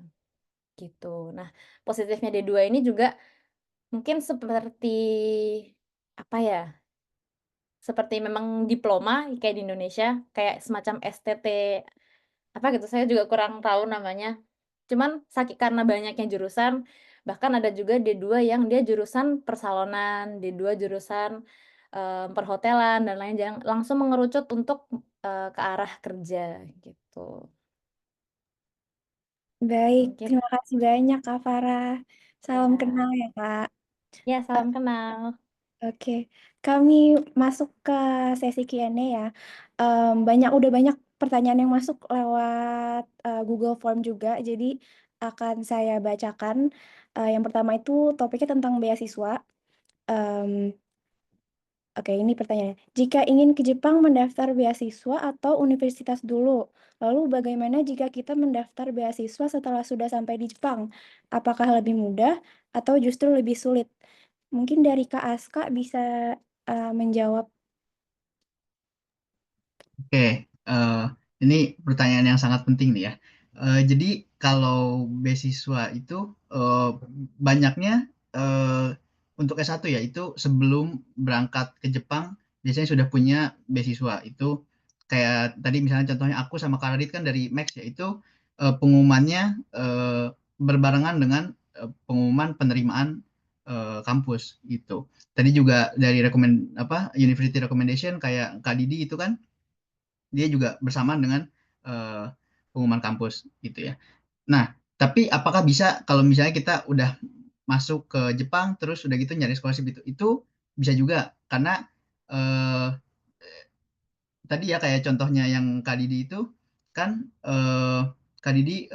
gitu. Nah, positifnya D2 ini juga mungkin seperti, apa ya, seperti memang diploma kayak di Indonesia, kayak semacam STT, apa gitu, saya juga kurang tahu namanya. Cuman karena banyaknya jurusan, bahkan ada juga D2 yang dia jurusan persalonan, D2 jurusan, perhotelan dan lain yang langsung mengerucut untuk, ke arah kerja, gitu. Baik, Mungkin terima kasih banyak Kak Farah. Salam ya. kenal ya Kak. Ya, salam kenal. Oke, kami masuk ke sesi Q&A ya. Udah banyak pertanyaan yang masuk lewat Google Form juga, jadi akan saya bacakan. Yang pertama itu topiknya tentang beasiswa. Em, Oke, ini pertanyaannya. Jika ingin ke Jepang mendaftar beasiswa atau universitas dulu, lalu bagaimana jika kita mendaftar beasiswa setelah sudah sampai di Jepang? Apakah lebih mudah atau justru lebih sulit? Mungkin dari Kak Aska bisa menjawab. Oke, ini pertanyaan yang sangat penting nih ya. Jadi kalau beasiswa itu banyaknya untuk S1 ya itu sebelum berangkat ke Jepang biasanya sudah punya beasiswa. Itu kayak tadi misalnya contohnya aku sama Kak Radit kan dari Max ya itu pengumumannya berbarengan dengan pengumuman penerimaan kampus gitu. Tadi juga dari university recommendation kayak Kak Didi itu kan dia juga bersamaan dengan uh, pengumuman kampus gitu ya. Nah, tapi apakah bisa kalau misalnya kita udah masuk ke Jepang terus udah gitu nyari scholarship itu bisa juga karena uh, tadi ya kayak contohnya yang Kak Didi itu kan Kak Didi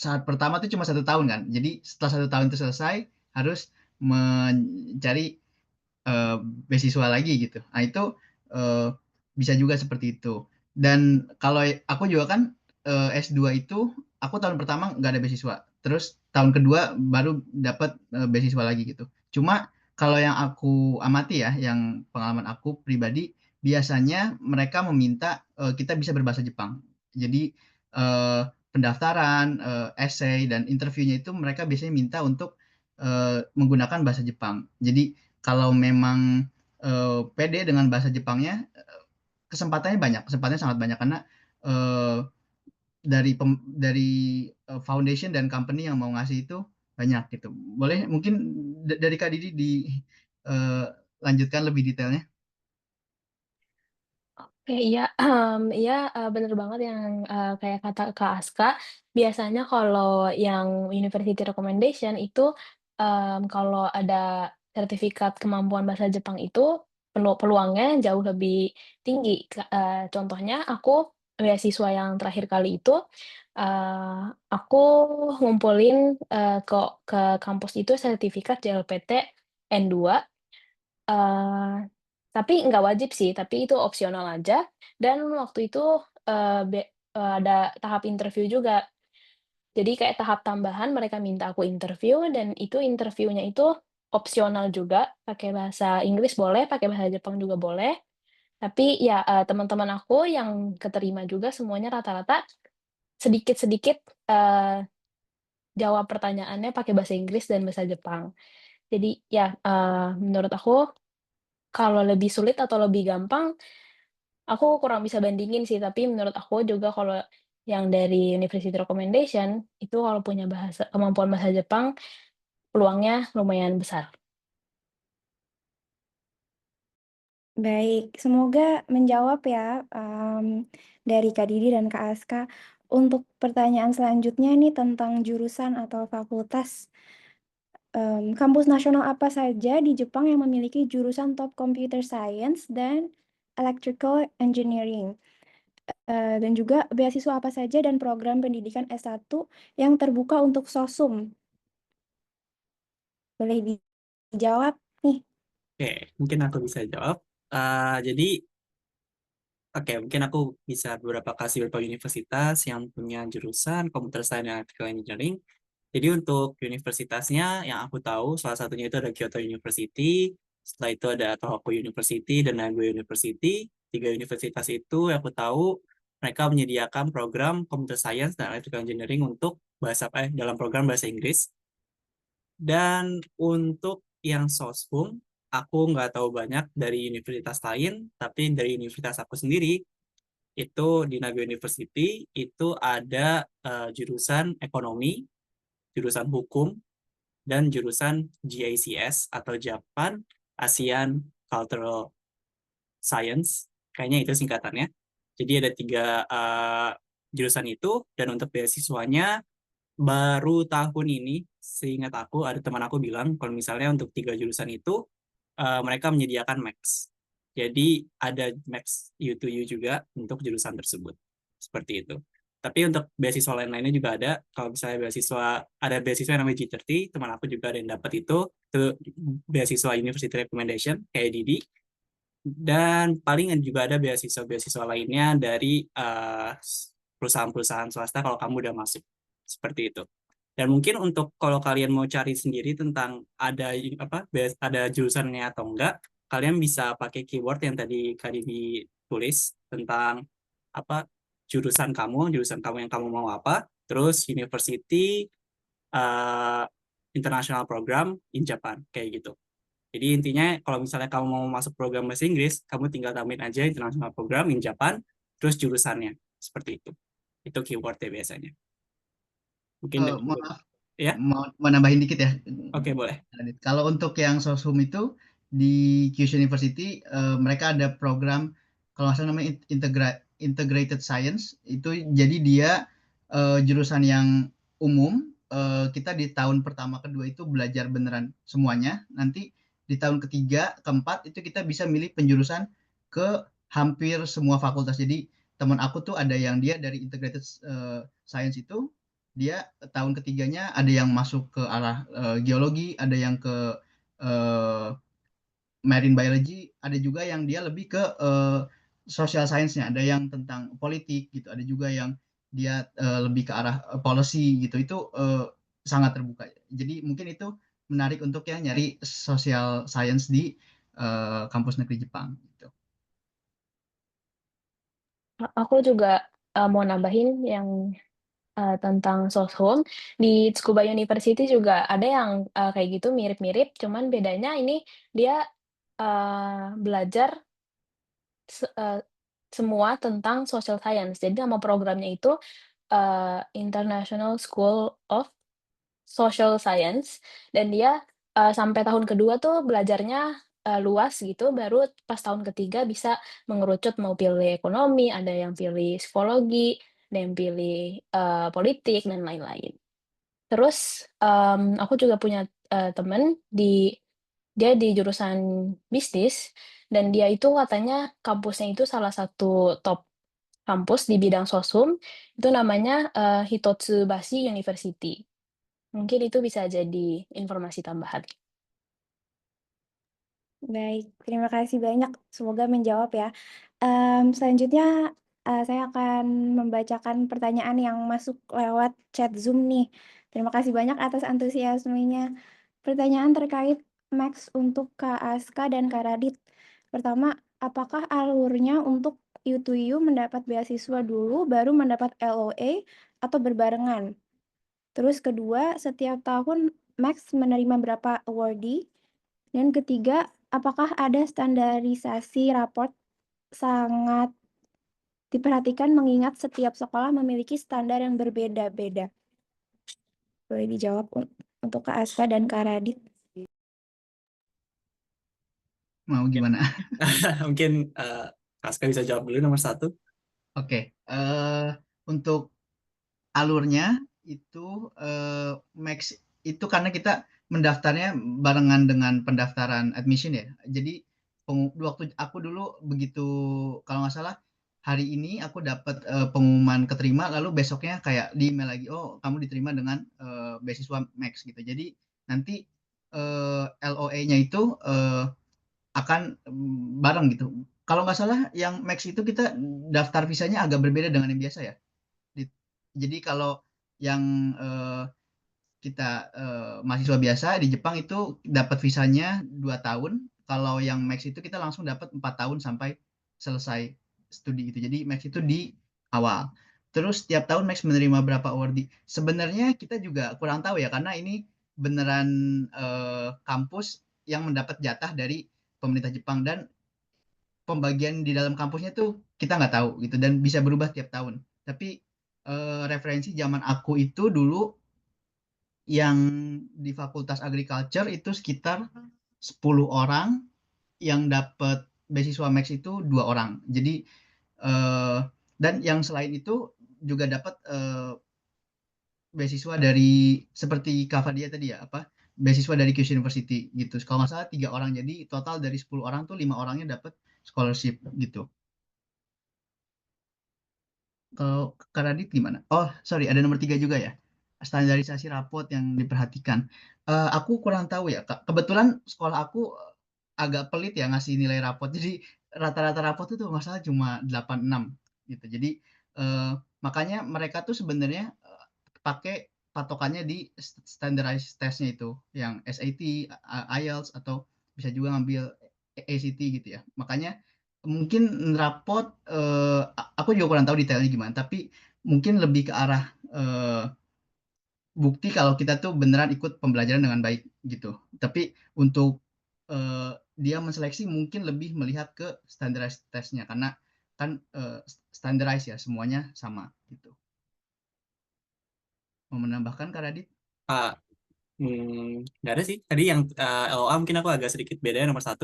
saat pertama tuh cuma 1 tahun kan. Jadi setelah 1 tahun itu selesai harus mencari eh, beasiswa lagi gitu. Nah itu eh, bisa juga seperti itu. Dan kalau aku juga kan S2 itu aku tahun pertama nggak ada beasiswa. Terus tahun kedua baru dapat beasiswa lagi gitu. Cuma kalau yang aku amati ya, yang pengalaman aku pribadi, biasanya mereka meminta kita bisa berbahasa Jepang. Jadi pendaftaran, essay, dan interviewnya itu mereka biasanya minta untuk menggunakan bahasa Jepang. Jadi kalau memang pede dengan bahasa Jepangnya, kesempatannya sangat banyak karena eh, dari foundation dan company yang mau ngasih itu banyak gitu. Boleh mungkin dari Kak Didi eh, lanjutkan lebih detailnya. Oke, iya, iya, bener banget yang, kayak kata Kak Aska, biasanya kalau yang university recommendation itu, kalau ada sertifikat kemampuan bahasa Jepang itu, peluangnya jauh lebih tinggi. Contohnya aku beasiswa yang terakhir kali itu, aku ngumpulin, ke kampus itu sertifikat JLPT N2. Tapi nggak wajib sih, tapi itu opsional aja, dan waktu itu, ada tahap interview juga. Jadi kayak tahap tambahan mereka minta aku interview dan itu interviewnya itu opsional juga, pakai bahasa Inggris boleh, pakai bahasa Jepang juga boleh. Tapi ya, teman-teman aku yang keterima juga semuanya rata-rata sedikit-sedikit, jawab pertanyaannya pakai bahasa Inggris dan bahasa Jepang. Jadi ya, menurut aku kalau lebih sulit atau lebih gampang, aku kurang bisa bandingin sih, tapi menurut aku juga kalau yang dari University Recommendation, itu kalau punya kemampuan bahasa Jepang, peluangnya lumayan besar. Baik, semoga menjawab ya dari Kak Didi dan Kak Aska. Untuk pertanyaan selanjutnya nih tentang jurusan atau fakultas. Kampus nasional apa saja di Jepang yang memiliki jurusan top computer science dan Electrical Engineering. Dan juga beasiswa apa saja dan program pendidikan S1 yang terbuka untuk sosum? Boleh dijawab nih. Oke, mungkin aku bisa jawab. Jadi, mungkin aku bisa kasih beberapa universitas yang punya jurusan Computer Science dan Electrical Engineering. Jadi untuk universitasnya yang aku tahu, salah satunya itu ada Kyoto University, setelah itu ada Tohoku University dan Nagoya University. 3 universitas itu yang aku tahu mereka menyediakan program Computer Science dan Electrical Engineering untuk dalam program bahasa Inggris. Dan untuk yang soshum, aku nggak tahu banyak dari universitas lain, tapi dari universitas aku sendiri, itu di Nagoya University, itu ada jurusan ekonomi, jurusan hukum, dan jurusan GACS atau Japan ASEAN Cultural Science. Kayaknya itu singkatannya. Jadi ada 3 jurusan itu, dan untuk beasiswanya baru tahun ini, seingat aku, ada teman aku bilang kalau misalnya untuk 3 jurusan itu mereka menyediakan Max. Jadi ada Max U2U juga untuk jurusan tersebut. Seperti itu. Tapi untuk beasiswa lain-lainnya juga ada. Kalau misalnya ada beasiswa yang namanya G30, teman aku juga ada yang dapat itu beasiswa University Recommendation, kayak Didi. Dan paling juga ada beasiswa-beasiswa lainnya dari perusahaan-perusahaan swasta kalau kamu udah masuk. Seperti itu. Dan mungkin untuk kalau kalian mau cari sendiri tentang ada jurusannya atau enggak, kalian bisa pakai keyword yang tadi Kak Didi tulis tentang jurusan kamu yang kamu mau apa, terus university, international program in Japan, kayak gitu. Jadi intinya kalau misalnya kamu mau masuk program bahasa Inggris, kamu tinggal tambahin aja international program in Japan, terus jurusannya, seperti itu. Itu keywordnya biasanya. Mungkin Maaf, ya. mau nambahin dikit ya. Oke, boleh. Kalau untuk yang soshum itu di Kyushu University mereka ada program kalau nggak salah namanya Integrated Science. Itu jadi dia jurusan yang umum. Kita di tahun pertama kedua itu belajar beneran semuanya. Nanti di tahun ketiga keempat itu kita bisa milih penjurusan ke hampir semua fakultas. Jadi teman aku tuh ada yang dia dari Integrated Science itu dia tahun ketiganya ada yang masuk ke arah geologi, ada yang ke marine biology, ada juga yang dia lebih ke social science-nya, ada yang tentang politik gitu, ada juga yang dia lebih ke arah policy gitu. Itu sangat terbuka. Jadi mungkin itu menarik untuk yang nyari social science di kampus negeri Jepang gitu. Aku juga mau nambahin yang tentang soshum. Di Tsukuba University juga ada yang kayak gitu mirip-mirip, cuman bedanya ini dia belajar semua tentang social science. Jadi nama programnya itu International School of Social Science, dan dia sampai tahun kedua tuh belajarnya luas gitu, baru pas tahun ketiga bisa mengerucut mau pilih ekonomi, ada yang pilih psikologi, ada yang pilih politik, dan lain-lain. Terus aku juga punya temen dia di jurusan bisnis, dan dia itu katanya kampusnya itu salah satu top kampus di bidang sosum, itu namanya Hitotsubashi University. Mungkin itu bisa jadi informasi tambahan. Baik, terima kasih banyak. Semoga menjawab ya. Selanjutnya saya akan membacakan pertanyaan yang masuk lewat chat Zoom nih. Terima kasih banyak atas antusiasmenya. Pertanyaan terkait Max untuk Kak Aska dan Kak Radit. Pertama, apakah alurnya untuk U2U mendapat beasiswa dulu baru mendapat LOA atau berbarengan? Terus kedua, setiap tahun Max menerima berapa awardee? Dan ketiga, apakah ada standarisasi raport? Sangat diperhatikan mengingat setiap sekolah memiliki standar yang berbeda-beda. Boleh dijawab untuk Kak Aska dan Kak Radit. Mau gimana? Mungkin Aska bisa jawab dulu nomor 1. Oke, untuk alurnya itu Max itu karena kita mendaftarnya barengan dengan pendaftaran admission ya. Jadi waktu aku dulu begitu, kalau nggak salah hari ini aku dapat pengumuman keterima, lalu besoknya kayak di email lagi, oh kamu diterima dengan beasiswa Max gitu. Jadi nanti LOE-nya itu akan bareng gitu. Kalau nggak salah yang Max itu kita daftar visanya agak berbeda dengan yang biasa ya. Jadi kalau yang kita mahasiswa biasa di Jepang itu dapat visanya 2 tahun, kalau yang Max itu kita langsung dapat 4 tahun sampai selesai studi gitu. Jadi Max itu di awal. Terus tiap tahun Max menerima berapa awardee. Sebenarnya kita juga kurang tahu ya, karena ini beneran kampus yang mendapat jatah dari pemerintah Jepang, dan pembagian di dalam kampusnya tuh kita nggak tahu gitu, dan bisa berubah tiap tahun. Tapi referensi zaman aku itu dulu yang di Fakultas Agriculture itu sekitar 10 orang, yang dapat beasiswa Max itu 2 orang. Jadi dan yang selain itu juga dapat beasiswa dari seperti Kak Fadia tadi ya, apa, beasiswa dari Kyushu University gitu. Kalau nggak salah 3 orang. Jadi total dari 10 orang tuh 5 orangnya dapat scholarship gitu. Kalau Kak Radit gimana? Oh, sorry, ada nomor 3 juga ya? Standarisasi rapot yang diperhatikan. Aku kurang tahu ya, Kak. Kebetulan sekolah aku agak pelit ya ngasih nilai rapot. Jadi rata-rata rapot itu nggak salah cuma 8,6 gitu. Jadi makanya mereka tuh sebenarnya pakai patokannya di standardized testnya itu, yang SAT, IELTS, atau bisa juga ngambil ACT gitu ya. Makanya mungkin rapot aku juga kurang tahu detailnya gimana, tapi mungkin lebih ke arah bukti kalau kita tuh beneran ikut pembelajaran dengan baik gitu. Tapi untuk dia menseleksi mungkin lebih melihat ke standardized testnya, karena kan standardized ya, semuanya sama gitu. Mau menambahkan Kak Radit? Ah, nggak ada sih. Tadi yang LOA mungkin aku agak sedikit beda nomor 1.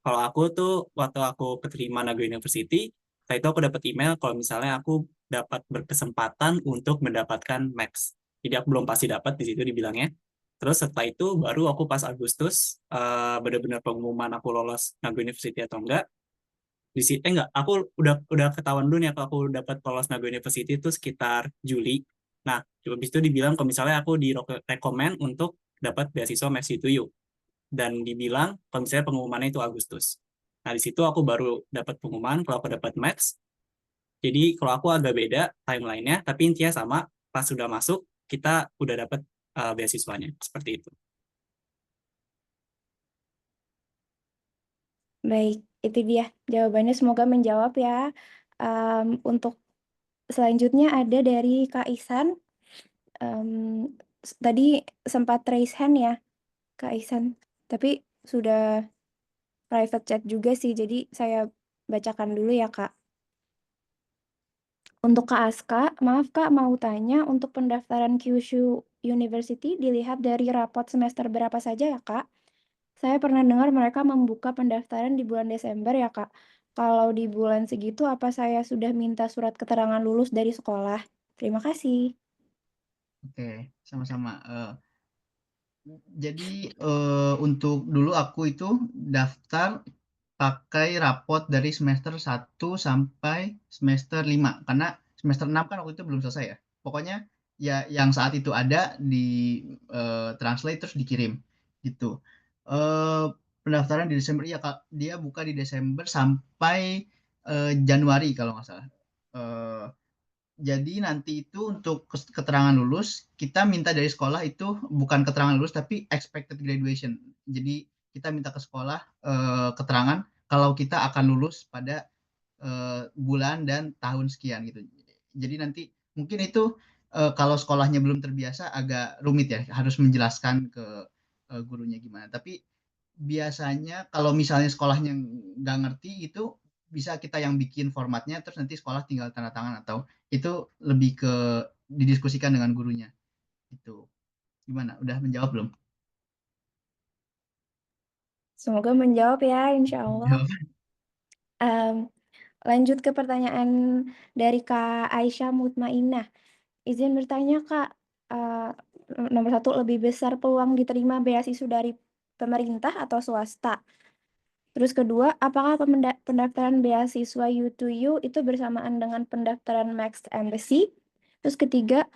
Kalau aku tuh waktu aku keterima Nago University, setelah itu aku dapat email kalau misalnya aku dapat berkesempatan untuk mendapatkan Max. Jadi aku belum pasti dapat, di situ dibilangnya. Terus setelah itu baru aku pas Agustus benar-benar pengumuman aku lolos Nago University atau enggak. Di situ enggak, aku udah ketahuan dulu nih aku dapat lolos Nago University itu sekitar Juli. Nah, habis itu dibilang kalau misalnya aku direkomend untuk dapat beasiswa Mercy to You, dan dibilang kalau misalnya pengumumannya itu Agustus. Nah, di situ aku baru dapat pengumuman kalau aku dapat Max. Jadi kalau aku agak beda timelinenya, tapi intinya sama. Pas sudah masuk, kita udah dapat beasiswanya seperti itu. Baik, itu dia jawabannya, semoga menjawab ya. Untuk selanjutnya ada dari Kak Ihsan. Tadi sempat raise hand ya, Kak Ihsan, tapi sudah private chat juga sih, jadi saya bacakan dulu ya, Kak. Untuk Kak Aska, maaf Kak, mau tanya, untuk pendaftaran Kyushu University dilihat dari rapot semester berapa saja ya, Kak? Saya pernah dengar mereka membuka pendaftaran di bulan Desember ya, Kak. Kalau di bulan segitu, apa saya sudah minta surat keterangan lulus dari sekolah? Terima kasih. Oke, sama-sama. Jadi untuk dulu aku itu daftar pakai rapot dari semester 1 sampai semester 5, karena semester 6 kan waktu itu belum selesai ya. Pokoknya ya yang saat itu ada di translate terus dikirim gitu. Pendaftaran di Desember, ya Kak, dia buka di Desember sampai Januari kalau nggak salah. Eh, jadi nanti itu untuk keterangan lulus, kita minta dari sekolah itu bukan keterangan lulus tapi expected graduation. Jadi kita minta ke sekolah keterangan kalau kita akan lulus pada bulan dan tahun sekian gitu. Jadi nanti mungkin itu kalau sekolahnya belum terbiasa agak rumit ya, harus menjelaskan ke gurunya gimana. Tapi biasanya kalau misalnya sekolahnya nggak ngerti itu, bisa kita yang bikin formatnya, terus nanti sekolah tinggal tanda tangan, atau itu lebih ke didiskusikan dengan gurunya. Itu gimana? Udah menjawab belum? Semoga menjawab ya, insya Allah. Lanjut ke pertanyaan dari Kak Aisyah Mutmainah. Izin bertanya Kak, nomor 1, lebih besar peluang diterima beasiswa dari pemerintah atau swasta? Terus kedua, apakah pendaftaran beasiswa U2U itu bersamaan dengan pendaftaran Max Embassy? Terus ketiga,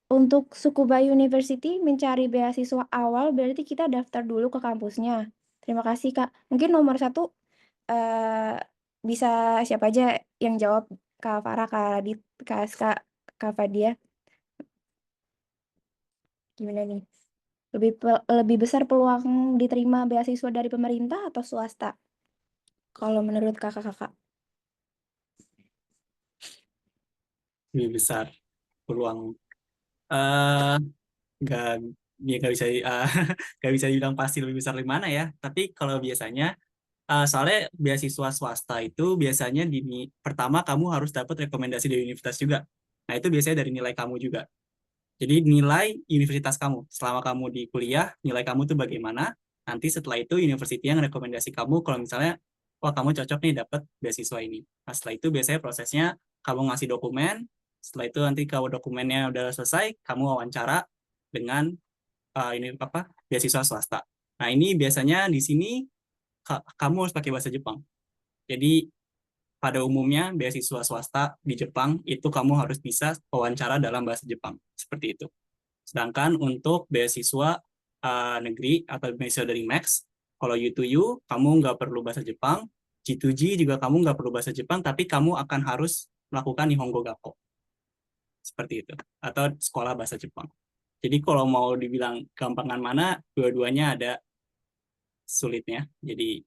untuk Tsukuba University mencari beasiswa awal berarti kita daftar dulu ke kampusnya. Terima kasih, Kak. Mungkin nomor 1 bisa siapa aja yang jawab? Kak Farah, Kak Radit, Kak Aska, Kak Fadia. Gimana nih? Lebih besar peluang diterima beasiswa dari pemerintah atau swasta? Kalau menurut kakak-kakak. Lebih besar peluang. eh nggak nggak bisa nggak bisa dibilang pasti lebih besar di mana ya. Tapi kalau biasanya soalnya beasiswa swasta itu biasanya pertama kamu harus dapat rekomendasi dari universitas juga. Nah, itu biasanya dari nilai kamu juga. Jadi nilai universitas kamu selama kamu di kuliah, nilai kamu tuh bagaimana? Nanti setelah itu university yang rekomendasi kamu kalau misalnya wah kamu cocok nih dapat beasiswa ini. Nah, setelah itu biasanya prosesnya kamu ngasih dokumen, setelah itu nanti kalau dokumennya udah selesai, kamu wawancara dengan ini apa? Beasiswa swasta. Nah, ini biasanya di sini kamu harus pakai bahasa Jepang. Jadi pada umumnya beasiswa swasta di Jepang itu kamu harus bisa wawancara dalam bahasa Jepang seperti itu. Sedangkan untuk beasiswa negeri atau beasiswa dari Max, kalau U2U kamu nggak perlu bahasa Jepang, G2G juga kamu nggak perlu bahasa Jepang, tapi kamu akan harus melakukan Nihongo Gakko seperti itu atau sekolah bahasa Jepang. Jadi kalau mau dibilang gampangan mana, dua-duanya ada sulitnya. Jadi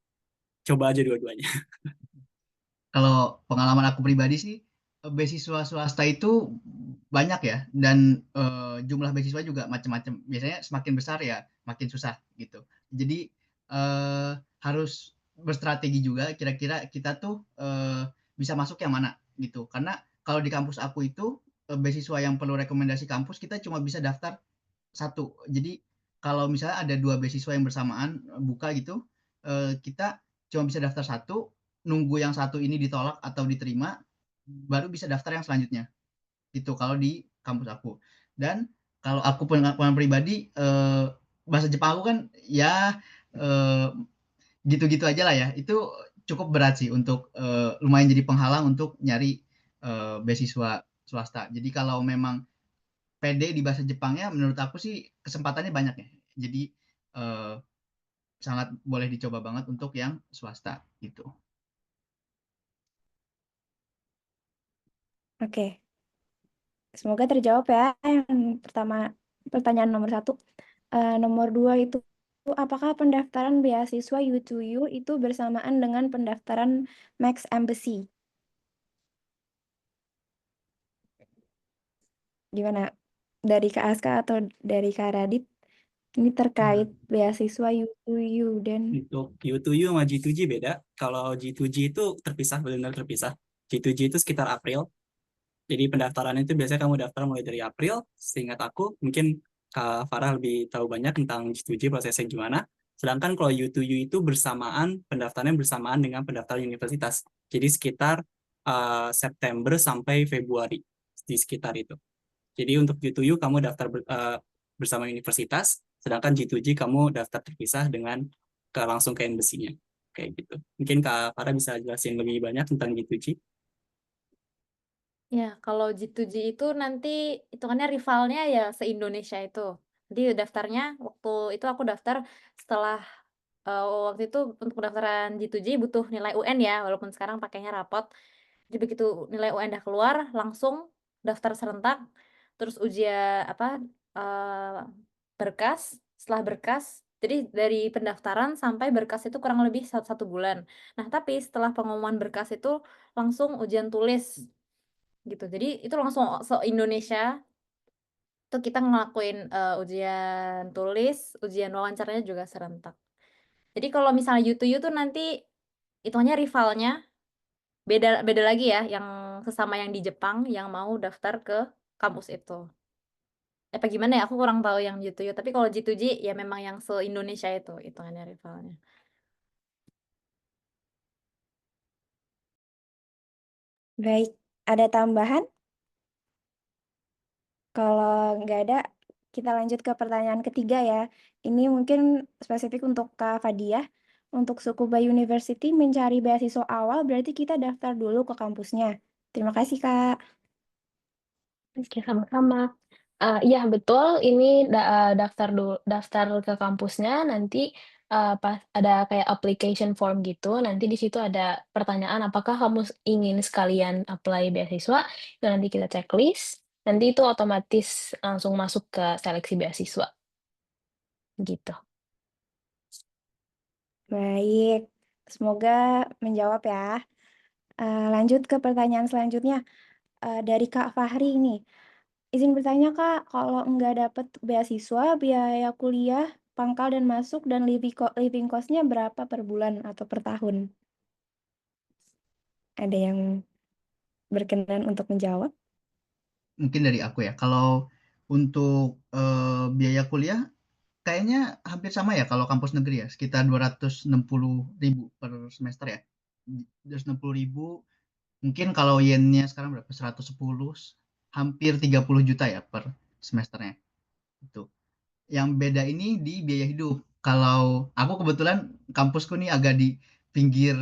coba aja dua-duanya. Kalau pengalaman aku pribadi sih, beasiswa swasta itu banyak ya, dan jumlah beasiswa juga macam-macam. Biasanya semakin besar ya makin susah gitu. Jadi harus berstrategi juga kira-kira kita tuh bisa masuk yang mana gitu. Karena kalau di kampus aku itu beasiswa yang perlu rekomendasi kampus kita cuma bisa daftar satu. Jadi kalau misalnya ada 2 beasiswa yang bersamaan buka gitu, kita cuma bisa daftar satu, nunggu yang satu ini ditolak atau diterima, baru bisa daftar yang selanjutnya, gitu kalau di kampus aku. Dan kalau aku pengalaman pribadi, bahasa Jepang aku kan ya, eee, gitu-gitu aja lah ya, itu cukup berat sih untuk, lumayan jadi penghalang untuk nyari, beasiswa swasta. Jadi kalau memang pede di bahasa Jepangnya menurut aku sih kesempatannya banyak ya. Jadi, eee, sangat boleh dicoba banget untuk yang swasta gitu. Oke. Semoga terjawab ya yang pertama, pertanyaan nomor 1. Nomor 2 itu, apakah pendaftaran beasiswa U2U itu bersamaan dengan pendaftaran Max Embassy? Gimana? Dari Kak Aska atau dari Kak Radit? Ini terkait beasiswa U2U dan Untuk U2U sama G2G beda. Kalau G2G itu terpisah, benar-benar terpisah. G2G itu sekitar April. Jadi pendaftaran itu biasanya kamu daftar mulai dari April. Seingat aku, mungkin Kak Farah lebih tahu banyak tentang G2G prosesnya gimana. Sedangkan kalau U2U itu pendaftarannya bersamaan dengan pendaftaran universitas. Jadi sekitar September sampai Februari, di sekitar itu. Jadi untuk G2U kamu daftar bersama universitas, sedangkan G2G kamu daftar terpisah dengan langsung ke embassy-nya. Kayak gitu. Mungkin Kak Farah bisa jelasin lebih banyak tentang G2G. Ya, kalau G2G itu nanti hitungannya rivalnya ya se-Indonesia itu. Jadi daftarnya waktu itu aku daftar setelah waktu itu untuk pendaftaran G2G butuh nilai UN ya, walaupun sekarang pakainya rapot. Jadi begitu nilai UN udah keluar, langsung daftar serentak, terus berkas, setelah berkas, jadi dari pendaftaran sampai berkas itu kurang lebih satu bulan. Nah, tapi setelah pengumuman berkas itu langsung ujian tulis gitu. Jadi itu langsung se-Indonesia tuh kita ngelakuin ujian tulis, ujian wawancaranya juga serentak. Jadi kalau misalnya U2U tuh nanti hitungannya rivalnya beda beda lagi ya, yang sesama yang di Jepang yang mau daftar ke kampus itu. Apa gimana ya, aku kurang tahu yang G2U, tapi kalau G2G ya memang yang se-Indonesia itu hitungannya rivalnya. baik, ada tambahan? Kalau nggak ada, kita lanjut ke pertanyaan ketiga ya. Ini mungkin spesifik untuk Kak Fadia. Untuk Tsukuba University mencari beasiswa awal berarti kita daftar dulu ke kampusnya. Terima kasih, Kak. Oke, sama-sama. Iya betul, ini daftar ke kampusnya, nanti, pas ada kayak application form gitu, nanti di situ ada pertanyaan, apakah kamu ingin sekalian apply beasiswa, itu nanti kita checklist, nanti itu otomatis langsung masuk ke seleksi beasiswa, gitu. Baik, semoga menjawab ya. Lanjut ke pertanyaan selanjutnya, dari Kak Fahri nih. Izin bertanya, Kak, kalau nggak dapet beasiswa, biaya kuliah, pangkal dan masuk, dan living cost-nya berapa per bulan atau per tahun? Ada yang berkenan untuk menjawab? Mungkin dari aku ya, kalau untuk, biaya kuliah kayaknya hampir sama ya kalau kampus negeri ya, sekitar 260.000 per semester ya. 260.000, mungkin kalau yennya sekarang berapa, 110, hampir 30 juta ya per semesternya, itu. Yang beda ini di biaya hidup. Kalau aku kebetulan kampusku nih agak di pinggir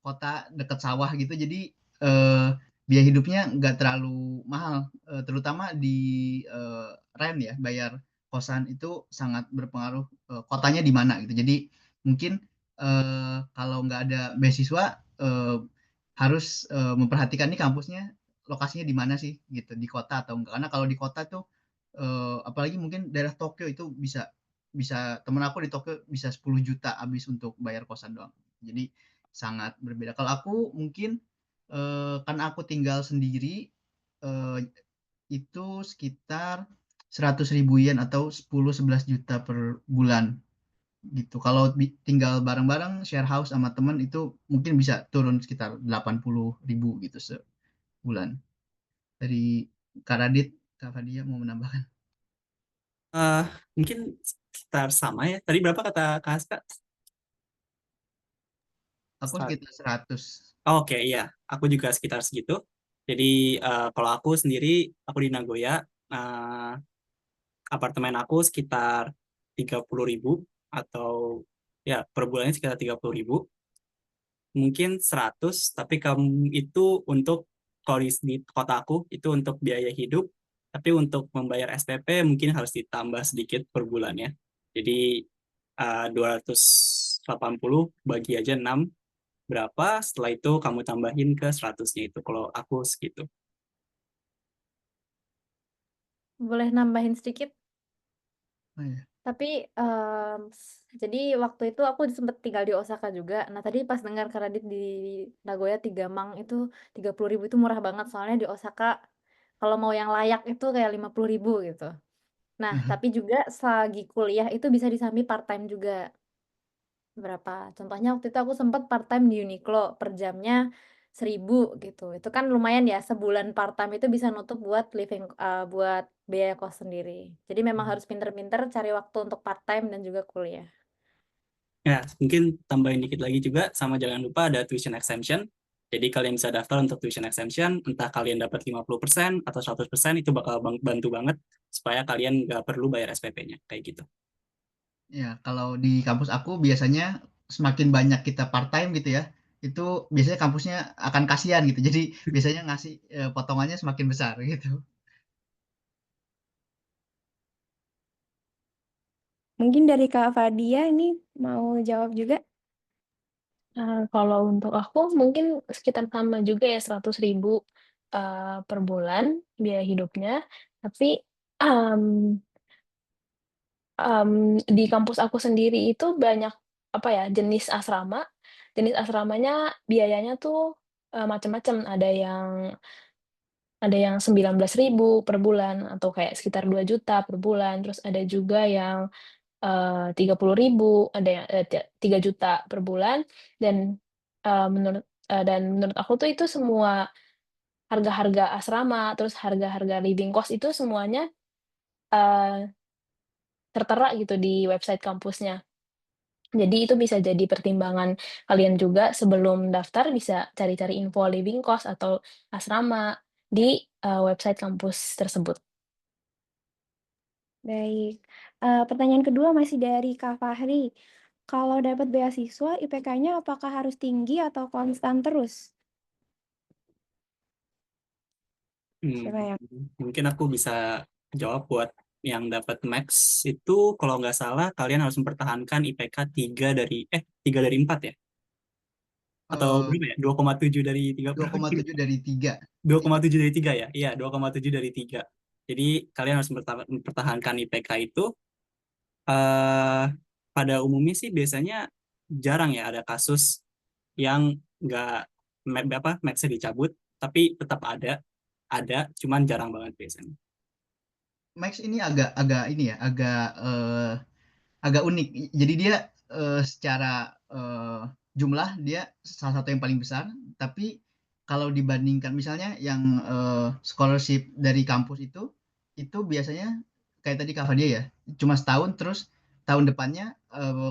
kota, deket sawah gitu, jadi biaya hidupnya nggak terlalu mahal, terutama di rent ya, bayar kosan itu sangat berpengaruh, kotanya di mana gitu. Jadi mungkin kalau nggak ada beasiswa, harus memperhatikan nih kampusnya lokasinya di mana sih gitu, di kota atau enggak. Karena kalau di kota tuh apalagi mungkin daerah Tokyo itu bisa bisa temen aku di Tokyo bisa 10 juta habis untuk bayar kosan doang. Jadi sangat berbeda. Kalau aku mungkin, karena aku tinggal sendiri, eee, itu sekitar 100.000 yen atau 10-11 juta per bulan gitu. Kalau tinggal bareng-bareng share house sama temen itu mungkin bisa turun sekitar 80.000 gitu sebulan. Dari Kak Radit, Kak Fadia mau menambahkan? Eh, Mungkin sekitar sama ya. Tadi berapa kata Kak Haska? Aku sekitar 100. Oke, iya. Aku juga sekitar segitu. Jadi kalau aku sendiri, aku di Nagoya, eh, apartemen aku sekitar 30.000 atau ya per bulannya sekitar 30.000. Mungkin 100, tapi kamu itu untuk kalau di kota aku itu untuk biaya hidup, tapi untuk membayar SPP mungkin harus ditambah sedikit per bulannya. Jadi 280 bagi aja 6 berapa, setelah itu kamu tambahin ke 100-nya itu kalau aku segitu. Boleh nambahin sedikit? Oh, iya. Tapi, jadi waktu itu aku sempet tinggal di Osaka juga. Nah, tadi pas dengar Kak Radit di Nagoya 3 mang itu 30.000 itu murah banget, soalnya di Osaka kalau mau yang layak itu kayak 50.000 gitu. Nah, tapi juga selagi kuliah itu bisa disambi part-time juga. Contohnya waktu itu aku sempet part-time di Uniqlo, per jamnya 1.000 gitu. Itu kan lumayan ya, sebulan part-time itu bisa nutup buat buat biaya kos sendiri. Jadi memang harus pinter-pinter cari waktu untuk part-time dan juga kuliah. Ya, mungkin tambahin dikit lagi juga, sama jangan lupa ada tuition exemption. Jadi kalian bisa daftar untuk tuition exemption, entah kalian dapat 50% atau 100%, itu bakal bantu banget supaya kalian nggak perlu bayar SPP-nya, kayak gitu. Ya, kalau di kampus aku biasanya semakin banyak kita part-time gitu ya, itu biasanya kampusnya akan kasihan gitu. Jadi biasanya ngasih, potongannya semakin besar gitu. Mungkin dari Kak Fadia ini mau jawab juga? Kalau untuk aku mungkin sekitar sama juga ya 100.000 per bulan biaya hidupnya, tapi, di kampus aku sendiri itu banyak, apa ya, jenis asrama. Jenis asramanya biayanya tuh, macem-macem, ada yang 19.000 per bulan atau kayak sekitar 2 juta per bulan, terus ada juga yang 30.000, ada yang 3 juta per bulan dan, menurut aku tuh itu semua harga-harga asrama, terus harga-harga living cost itu semuanya, eee, tertera gitu di website kampusnya. Jadi itu bisa jadi pertimbangan kalian juga sebelum daftar bisa cari-cari info living cost atau asrama di, website kampus tersebut. Baik. Pertanyaan kedua masih dari Kak Fahri. Kalau dapat beasiswa, IPK-nya apakah harus tinggi atau konstan terus? Siapa yang? Mungkin aku bisa jawab buat yang dapat max itu kalau nggak salah kalian harus mempertahankan IPK 3 dari 4 ya? Atau Eh, berapa ya? 2,7 dari 3 2,7 dari 3. 2,7 dari 3 ya? Iya, 2,7 dari 3. Jadi kalian harus mempertahankan IPK itu eh pada umumnya sih biasanya jarang ya ada kasus yang nggak max-nya dicabut, tapi tetap ada, cuman jarang banget biasanya. Max ini agak ini ya, agak unik. Jadi dia secara jumlah dia salah satu yang paling besar, tapi kalau dibandingkan misalnya yang scholarship dari kampus itu biasanya kayak tadi Kak Fadia ya, cuma setahun terus tahun depannya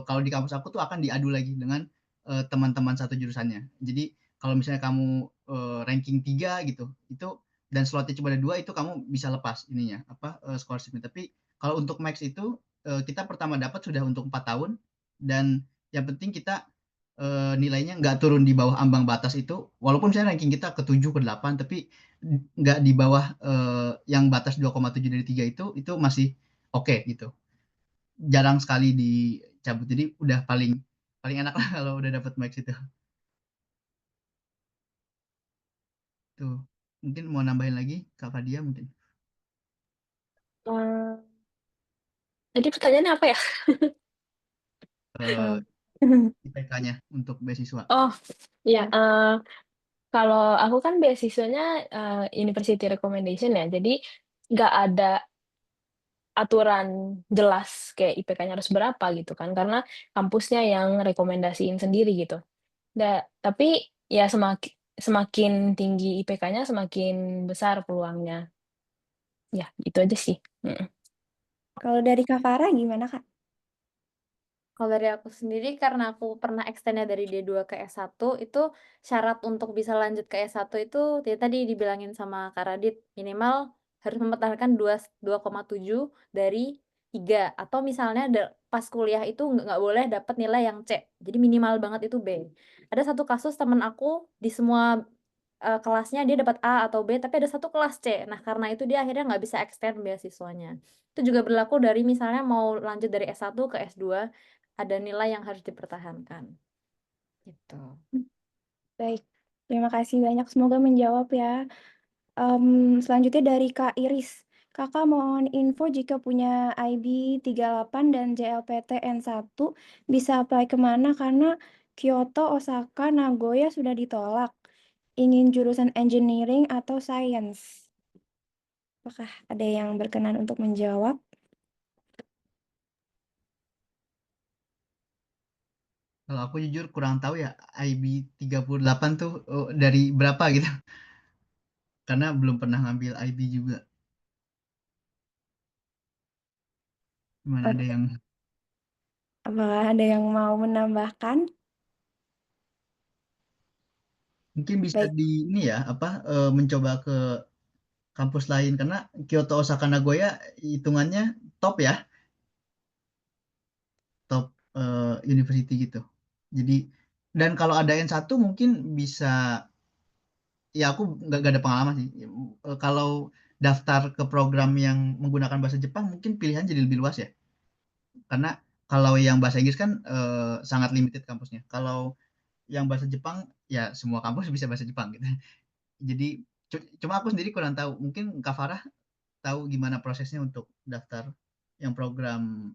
kalau di kampus aku tuh akan diadu lagi dengan teman-teman satu jurusannya. Jadi kalau misalnya kamu ranking 3 gitu, itu dan slotnya cuma ada 2 itu kamu bisa lepas ininya apa scholarshipnya. Tapi kalau untuk max itu kita pertama dapat sudah untuk 4 tahun dan yang penting kita nilainya nggak turun di bawah ambang batas itu walaupun misalnya ranking kita ke 7 ke 8 tapi nggak di bawah yang batas 2,7 dari 3 itu masih oke gitu. Jarang sekali dicabut. Jadi udah paling paling enak lah kalau udah dapat max itu. Tuh. Mungkin mau nambahin lagi Kak Fadia mungkin. Eh, Tadi pertanyaannya apa ya? Eh, IPK-nya untuk beasiswa. Oh, ya. Kalau aku kan beasiswanya University Recommendation ya, jadi nggak ada aturan jelas kayak IPK-nya harus berapa gitu kan, karena kampusnya yang rekomendasiin sendiri gitu. Tapi ya semakin tinggi IPK-nya semakin besar peluangnya. Ya, itu aja sih. Kalau dari Kak Farah gimana, Kak? Kalau dari aku sendiri karena aku pernah extend-nya dari D2 ke S1 itu syarat untuk bisa lanjut ke S1 itu ya tadi dibilangin sama Kak Radit minimal harus mempertahankan 2,7 dari 3 atau misalnya pas kuliah itu nggak boleh dapat nilai yang C. Jadi minimal banget itu B. Ada satu kasus temen aku di semua kelasnya dia dapat A atau B tapi ada satu kelas C. Nah, karena itu dia akhirnya nggak bisa extend beasiswanya. Itu juga berlaku dari misalnya mau lanjut dari S1 ke S2 ada nilai yang harus dipertahankan. Gitu. Baik, terima kasih banyak. Semoga menjawab ya. Selanjutnya dari Kak Iris. Kakak mohon info jika punya IB 38 dan JLPT N1 bisa apply kemana karena Kyoto, Osaka, Nagoya sudah ditolak. Ingin jurusan engineering atau science? Apakah ada yang berkenan untuk menjawab? Kalau aku jujur kurang tahu ya IB 38 tuh dari berapa gitu. Karena belum pernah ngambil IB juga. Gimana ada yang Apakah ada yang mau menambahkan? mungkin bisa Baik, di ini ya apa mencoba ke kampus lain karena Kyoto, Osaka, Nagoya hitungannya top ya, top university gitu. Jadi dan kalau ada N1 mungkin bisa ya aku nggak ada pengalaman sih. Kalau daftar ke program yang menggunakan bahasa Jepang mungkin pilihan jadi lebih luas ya. Karena kalau yang bahasa Inggris kan sangat limited kampusnya. Kalau yang bahasa Jepang ya semua kampus bisa bahasa Jepang gitu. Jadi cuma aku sendiri kurang tahu. Mungkin Kak Farah tahu gimana prosesnya untuk daftar yang program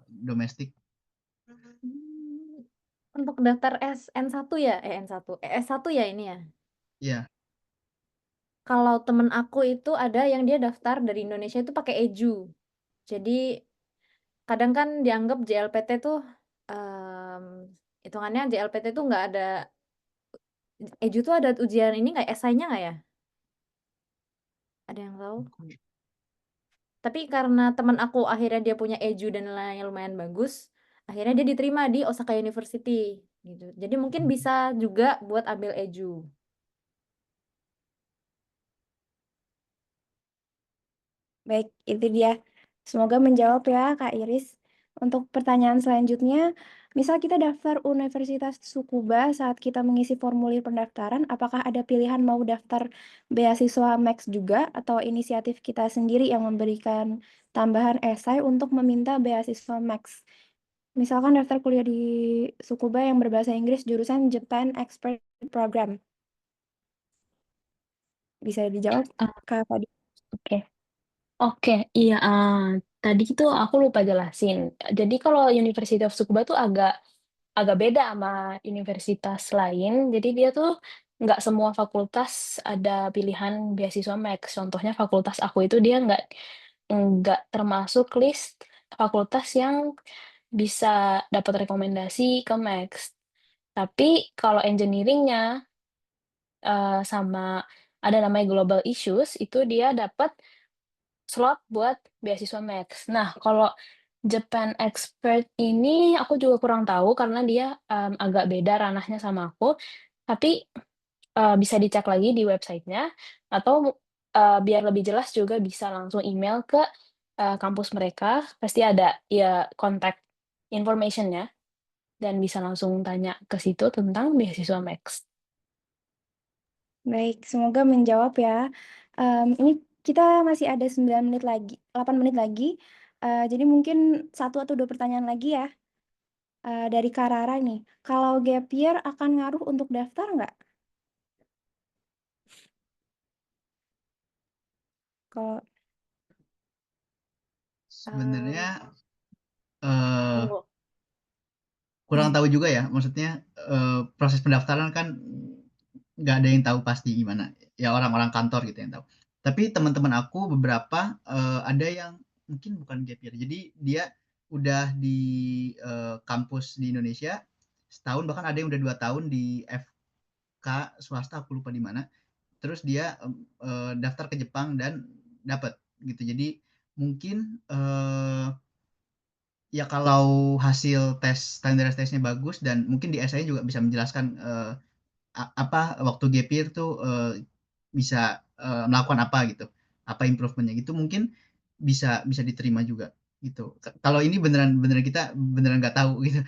domestik. Untuk daftar N1 ya? N1. S1 ya ini ya? Ya, Kalau temen aku itu ada yang dia daftar dari Indonesia itu pakai EJU. Jadi kadang kan dianggap JLPT tuh hitungannya JLPT tuh nggak ada EJU tuh ada ujian ini nggak esainya nggak ya? Ada yang tahu? Tapi karena teman aku akhirnya dia punya EJU dan nilainya lumayan bagus, akhirnya dia diterima di Osaka University gitu. Jadi mungkin bisa juga buat ambil EJU. baik, itu dia. Semoga menjawab ya, Kak Iris. Untuk pertanyaan selanjutnya, misal kita daftar Universitas Tsukuba saat kita mengisi formulir pendaftaran, apakah ada pilihan mau daftar beasiswa Max juga atau inisiatif kita sendiri yang memberikan tambahan esai untuk meminta beasiswa Max? Misalkan daftar kuliah di Tsukuba yang berbahasa Inggris jurusan Japan Expert Program. Bisa dijawab, Ah, Kak Fadi? Oke. Oke, iya. Tadi itu aku lupa jelasin. Jadi kalau University of Tsukuba tuh agak agak beda sama universitas lain. Jadi dia tuh nggak semua fakultas ada pilihan beasiswa Max. Contohnya fakultas aku itu dia nggak termasuk list fakultas yang bisa dapat rekomendasi ke Max. Tapi kalau engineeringnya sama ada namanya Global Issues itu dia dapat slot buat beasiswa Max. Nah, kalau Japan Expert ini aku juga kurang tahu karena dia agak beda ranahnya sama aku. Tapi bisa dicek lagi di websitenya atau biar lebih jelas juga bisa langsung email ke kampus mereka. Pasti ada ya kontak information-nya dan bisa langsung tanya ke situ tentang beasiswa Max. Baik, semoga menjawab ya. Ini kita masih ada 9 menit lagi, 8 menit lagi. Jadi mungkin 1 atau 2 pertanyaan lagi ya. Dari Kak Rara nih, kalau gap year akan ngaruh untuk daftar nggak? Kalau Sebenarnya Tunggu. kurang tahu juga ya, maksudnya proses pendaftaran kan nggak ada yang tahu pasti gimana, ya orang-orang kantor gitu yang tahu. Tapi teman-teman aku beberapa ada yang mungkin bukan gap year, jadi dia udah di kampus di Indonesia setahun, bahkan ada yang udah 2 tahun di FK swasta, aku lupa di mana. Terus dia daftar ke Jepang dan dapat gitu. Jadi mungkin ya kalau hasil tes standar tesnya bagus dan mungkin di essay juga bisa menjelaskan apa waktu gap year tuh bisa melakukan apa gitu, apa improvementnya gitu, mungkin bisa bisa diterima juga gitu. Kalau ini beneran beneran kita beneran nggak tahu gitu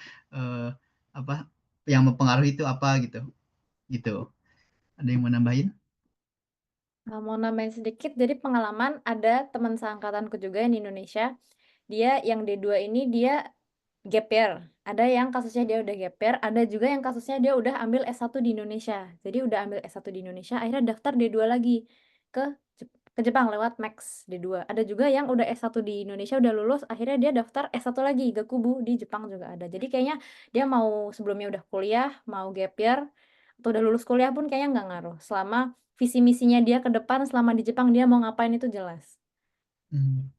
apa yang mempengaruhi itu apa gitu gitu. Ada yang mau nambahin? Mau nambahin sedikit, jadi pengalaman ada teman seangkatanku juga yang di Indonesia, dia yang D2 ini dia gap year. Ada yang kasusnya dia udah gap year, ada juga yang kasusnya dia udah ambil S1 di Indonesia. Jadi udah ambil S1 di Indonesia, akhirnya daftar D2 lagi ke ke Jepang lewat Max D2. Ada juga yang udah S1 di Indonesia udah lulus, akhirnya dia daftar S1 lagi Gakubu di Jepang juga ada. Jadi kayaknya dia mau sebelumnya udah kuliah, mau gap year, atau udah lulus kuliah pun kayaknya nggak ngaruh. Selama visi misinya dia ke depan selama di Jepang dia mau ngapain itu jelas. Hmm.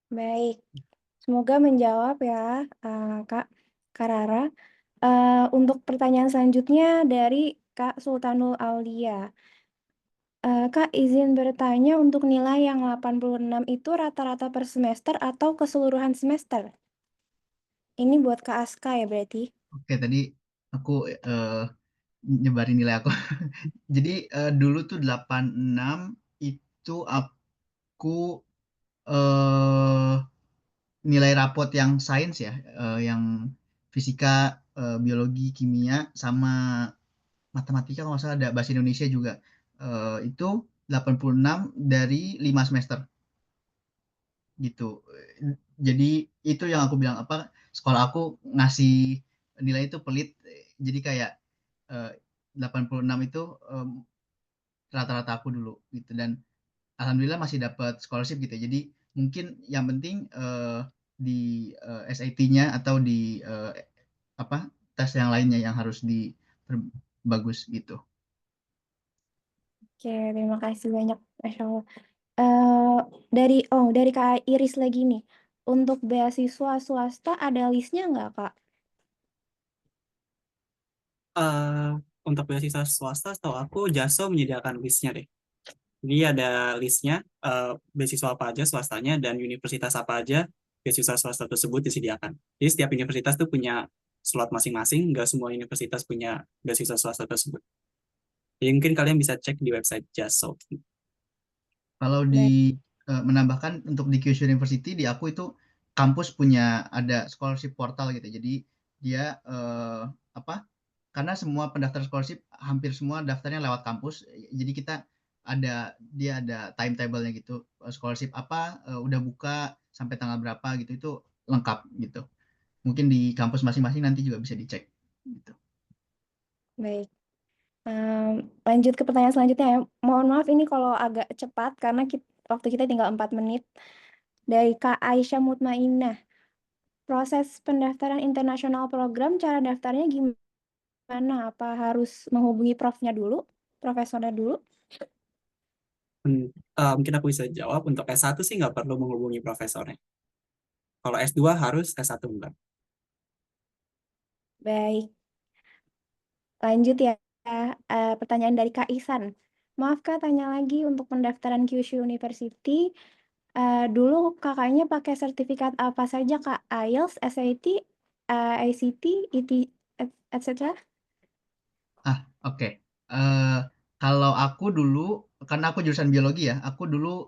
baik, semoga menjawab ya, Kak Rara. Untuk pertanyaan selanjutnya dari Kak Sultanul Aulia. Kak, izin bertanya untuk nilai yang 86 itu rata-rata per semester atau keseluruhan semester? Ini buat Kak Aska ya berarti? Oke, tadi aku nyebarin nilai aku. Jadi dulu tuh 86 itu aku eh nilai rapot yang sains ya, yang fisika, biologi, kimia, sama matematika kalau nggak salah, ada bahasa Indonesia juga. Itu 86 dari 5 semester gitu. Jadi itu yang aku bilang apa, sekolah aku ngasih nilai itu pelit. Jadi kayak eh, 86 itu rata-rata aku dulu gitu, dan alhamdulillah masih dapat scholarship gitu ya. Jadi mungkin yang penting di SAT-nya atau di apa tes yang lainnya yang harus diperbagus gitu. Oke, terima kasih banyak, Masya Allah. Dari Kak Iris lagi nih. Untuk beasiswa swasta ada listnya nggak, Kak? Eh, untuk beasiswa swasta, setahu aku JASO menyediakan listnya deh. Jadi ada listnya, beasiswa apa aja swastanya dan universitas apa aja beasiswa swasta tersebut disediakan. Jadi setiap universitas tuh punya slot masing-masing, nggak semua universitas punya beasiswa swasta tersebut. Jadi mungkin kalian bisa cek di website JASO. Kalau Baik. menambahkan untuk di Kyushu University di aku itu kampus punya ada scholarship portal gitu. Jadi dia apa? Karena semua pendaftar scholarship hampir semua daftarnya lewat kampus. Jadi dia ada timetable-nya gitu. Scholarship apa udah buka sampai tanggal berapa gitu itu lengkap gitu. Mungkin di kampus masing-masing nanti juga bisa dicek gitu. Baik. Lanjut ke pertanyaan selanjutnya ya. Mohon maaf ini kalau agak cepat karena waktu kita tinggal 4 menit. Dari Kak Aisyah Mutmainah. Proses pendaftaran internasional program, cara daftarnya gimana? Apa harus menghubungi profesornya dulu? Mungkin aku bisa jawab, untuk S1 sih nggak perlu menghubungi profesornya. Kalau S2 harus, S1 enggak. Baik. Lanjut ya. Pertanyaan dari Kak Ihsan. Maaf Kak, tanya lagi untuk pendaftaran Kyushu University. Dulu kakaknya pakai sertifikat apa saja Kak? IELTS, SAT, ICT, etc. Oke. Kalau aku dulu, karena aku jurusan biologi ya, aku dulu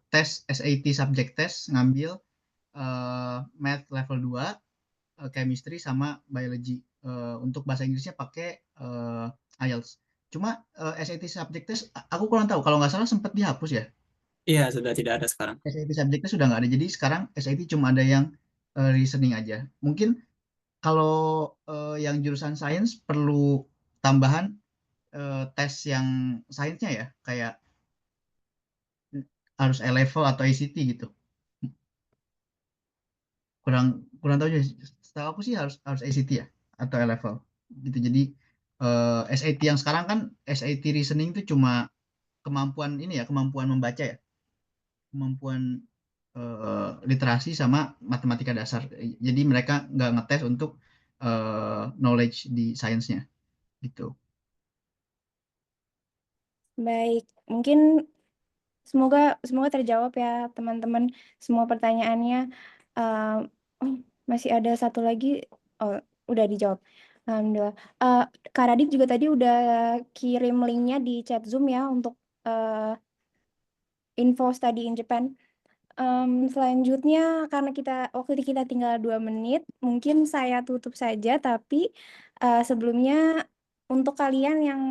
tes SAT subject test ngambil math level 2, chemistry sama biology. Untuk bahasa Inggrisnya pakai IELTS. Cuma SAT subject test, aku kurang tahu. Kalau nggak salah sempat dihapus ya. Iya, sudah tidak ada sekarang. SAT subject test sudah nggak ada. Jadi sekarang SAT cuma ada yang reasoning aja. Mungkin kalau yang jurusan sains perlu tambahan tes yang sainsnya ya, kayak harus A-level atau ACT gitu. Kurang kurang tahu juga. Setahu aku sih harus harus ACT ya atau A-level gitu. Jadi SAT yang sekarang kan SAT reasoning itu cuma kemampuan ini ya, kemampuan membaca ya, kemampuan literasi sama matematika dasar. Jadi mereka nggak ngetes untuk knowledge di sainsnya gitu. Baik, mungkin semoga terjawab ya teman-teman semua pertanyaannya. Masih ada satu lagi, udah dijawab. Alhamdulillah. Kak Radit juga tadi udah kirim linknya di chat Zoom ya untuk info study in Japan. Selanjutnya karena waktu kita tinggal 2 menit, mungkin saya tutup saja, tapi sebelumnya untuk kalian yang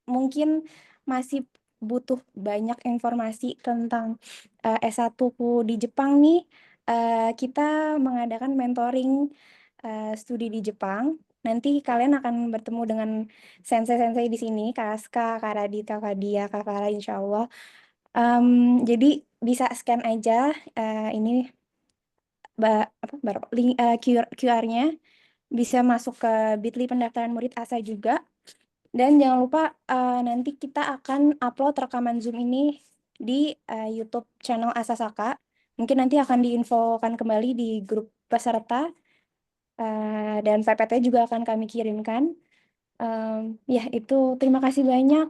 mungkin masih butuh banyak informasi tentang S1 di Jepang nih, kita mengadakan mentoring studi di Jepang. Nanti kalian akan bertemu dengan sensei-sensei di sini, Kak Aska, Kak Radit, Kak Fadia, Kak Farah, insya Allah. Jadi bisa scan aja ini link QR-nya, bisa masuk ke Bitly pendaftaran murid ASA juga. Dan jangan lupa nanti kita akan upload rekaman Zoom ini di YouTube channel Asasaka. Mungkin nanti akan diinfokan kembali di grup peserta dan PPT juga akan kami kirimkan. Ya, itu terima kasih banyak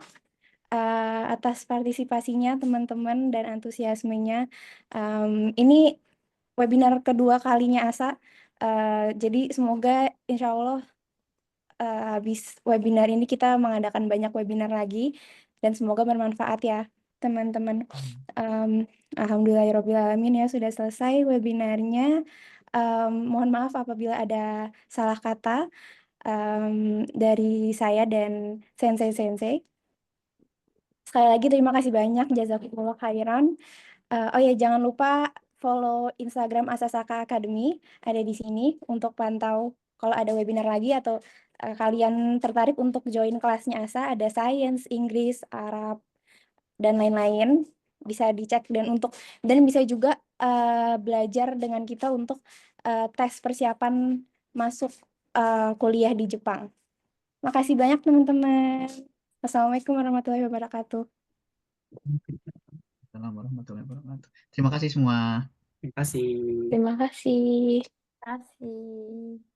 atas partisipasinya teman-teman dan antusiasmenya. Ini webinar kedua kalinya ASA. Jadi semoga insya Allah habis webinar ini kita mengadakan banyak webinar lagi dan semoga bermanfaat ya teman-teman. Alhamdulillahirobbilalamin ya sudah selesai webinarnya. Mohon maaf apabila ada salah kata dari saya dan sensei-sensei. Sekali lagi terima kasih banyak, jazakumullah khairan. Oh ya, jangan lupa follow Instagram Asasaka Academy, ada di sini untuk pantau kalau ada webinar lagi atau kalian tertarik untuk join kelasnya Asa, ada Science, Inggris, Arab, dan lain-lain. Bisa dicek dan bisa juga belajar dengan kita untuk tes persiapan masuk kuliah di Jepang. Makasih banyak teman-teman. Assalamualaikum warahmatullahi wabarakatuh. Assalamualaikum warahmatullahi wabarakatuh. Terima kasih semua. Terima kasih. Terima kasih. Terima kasih.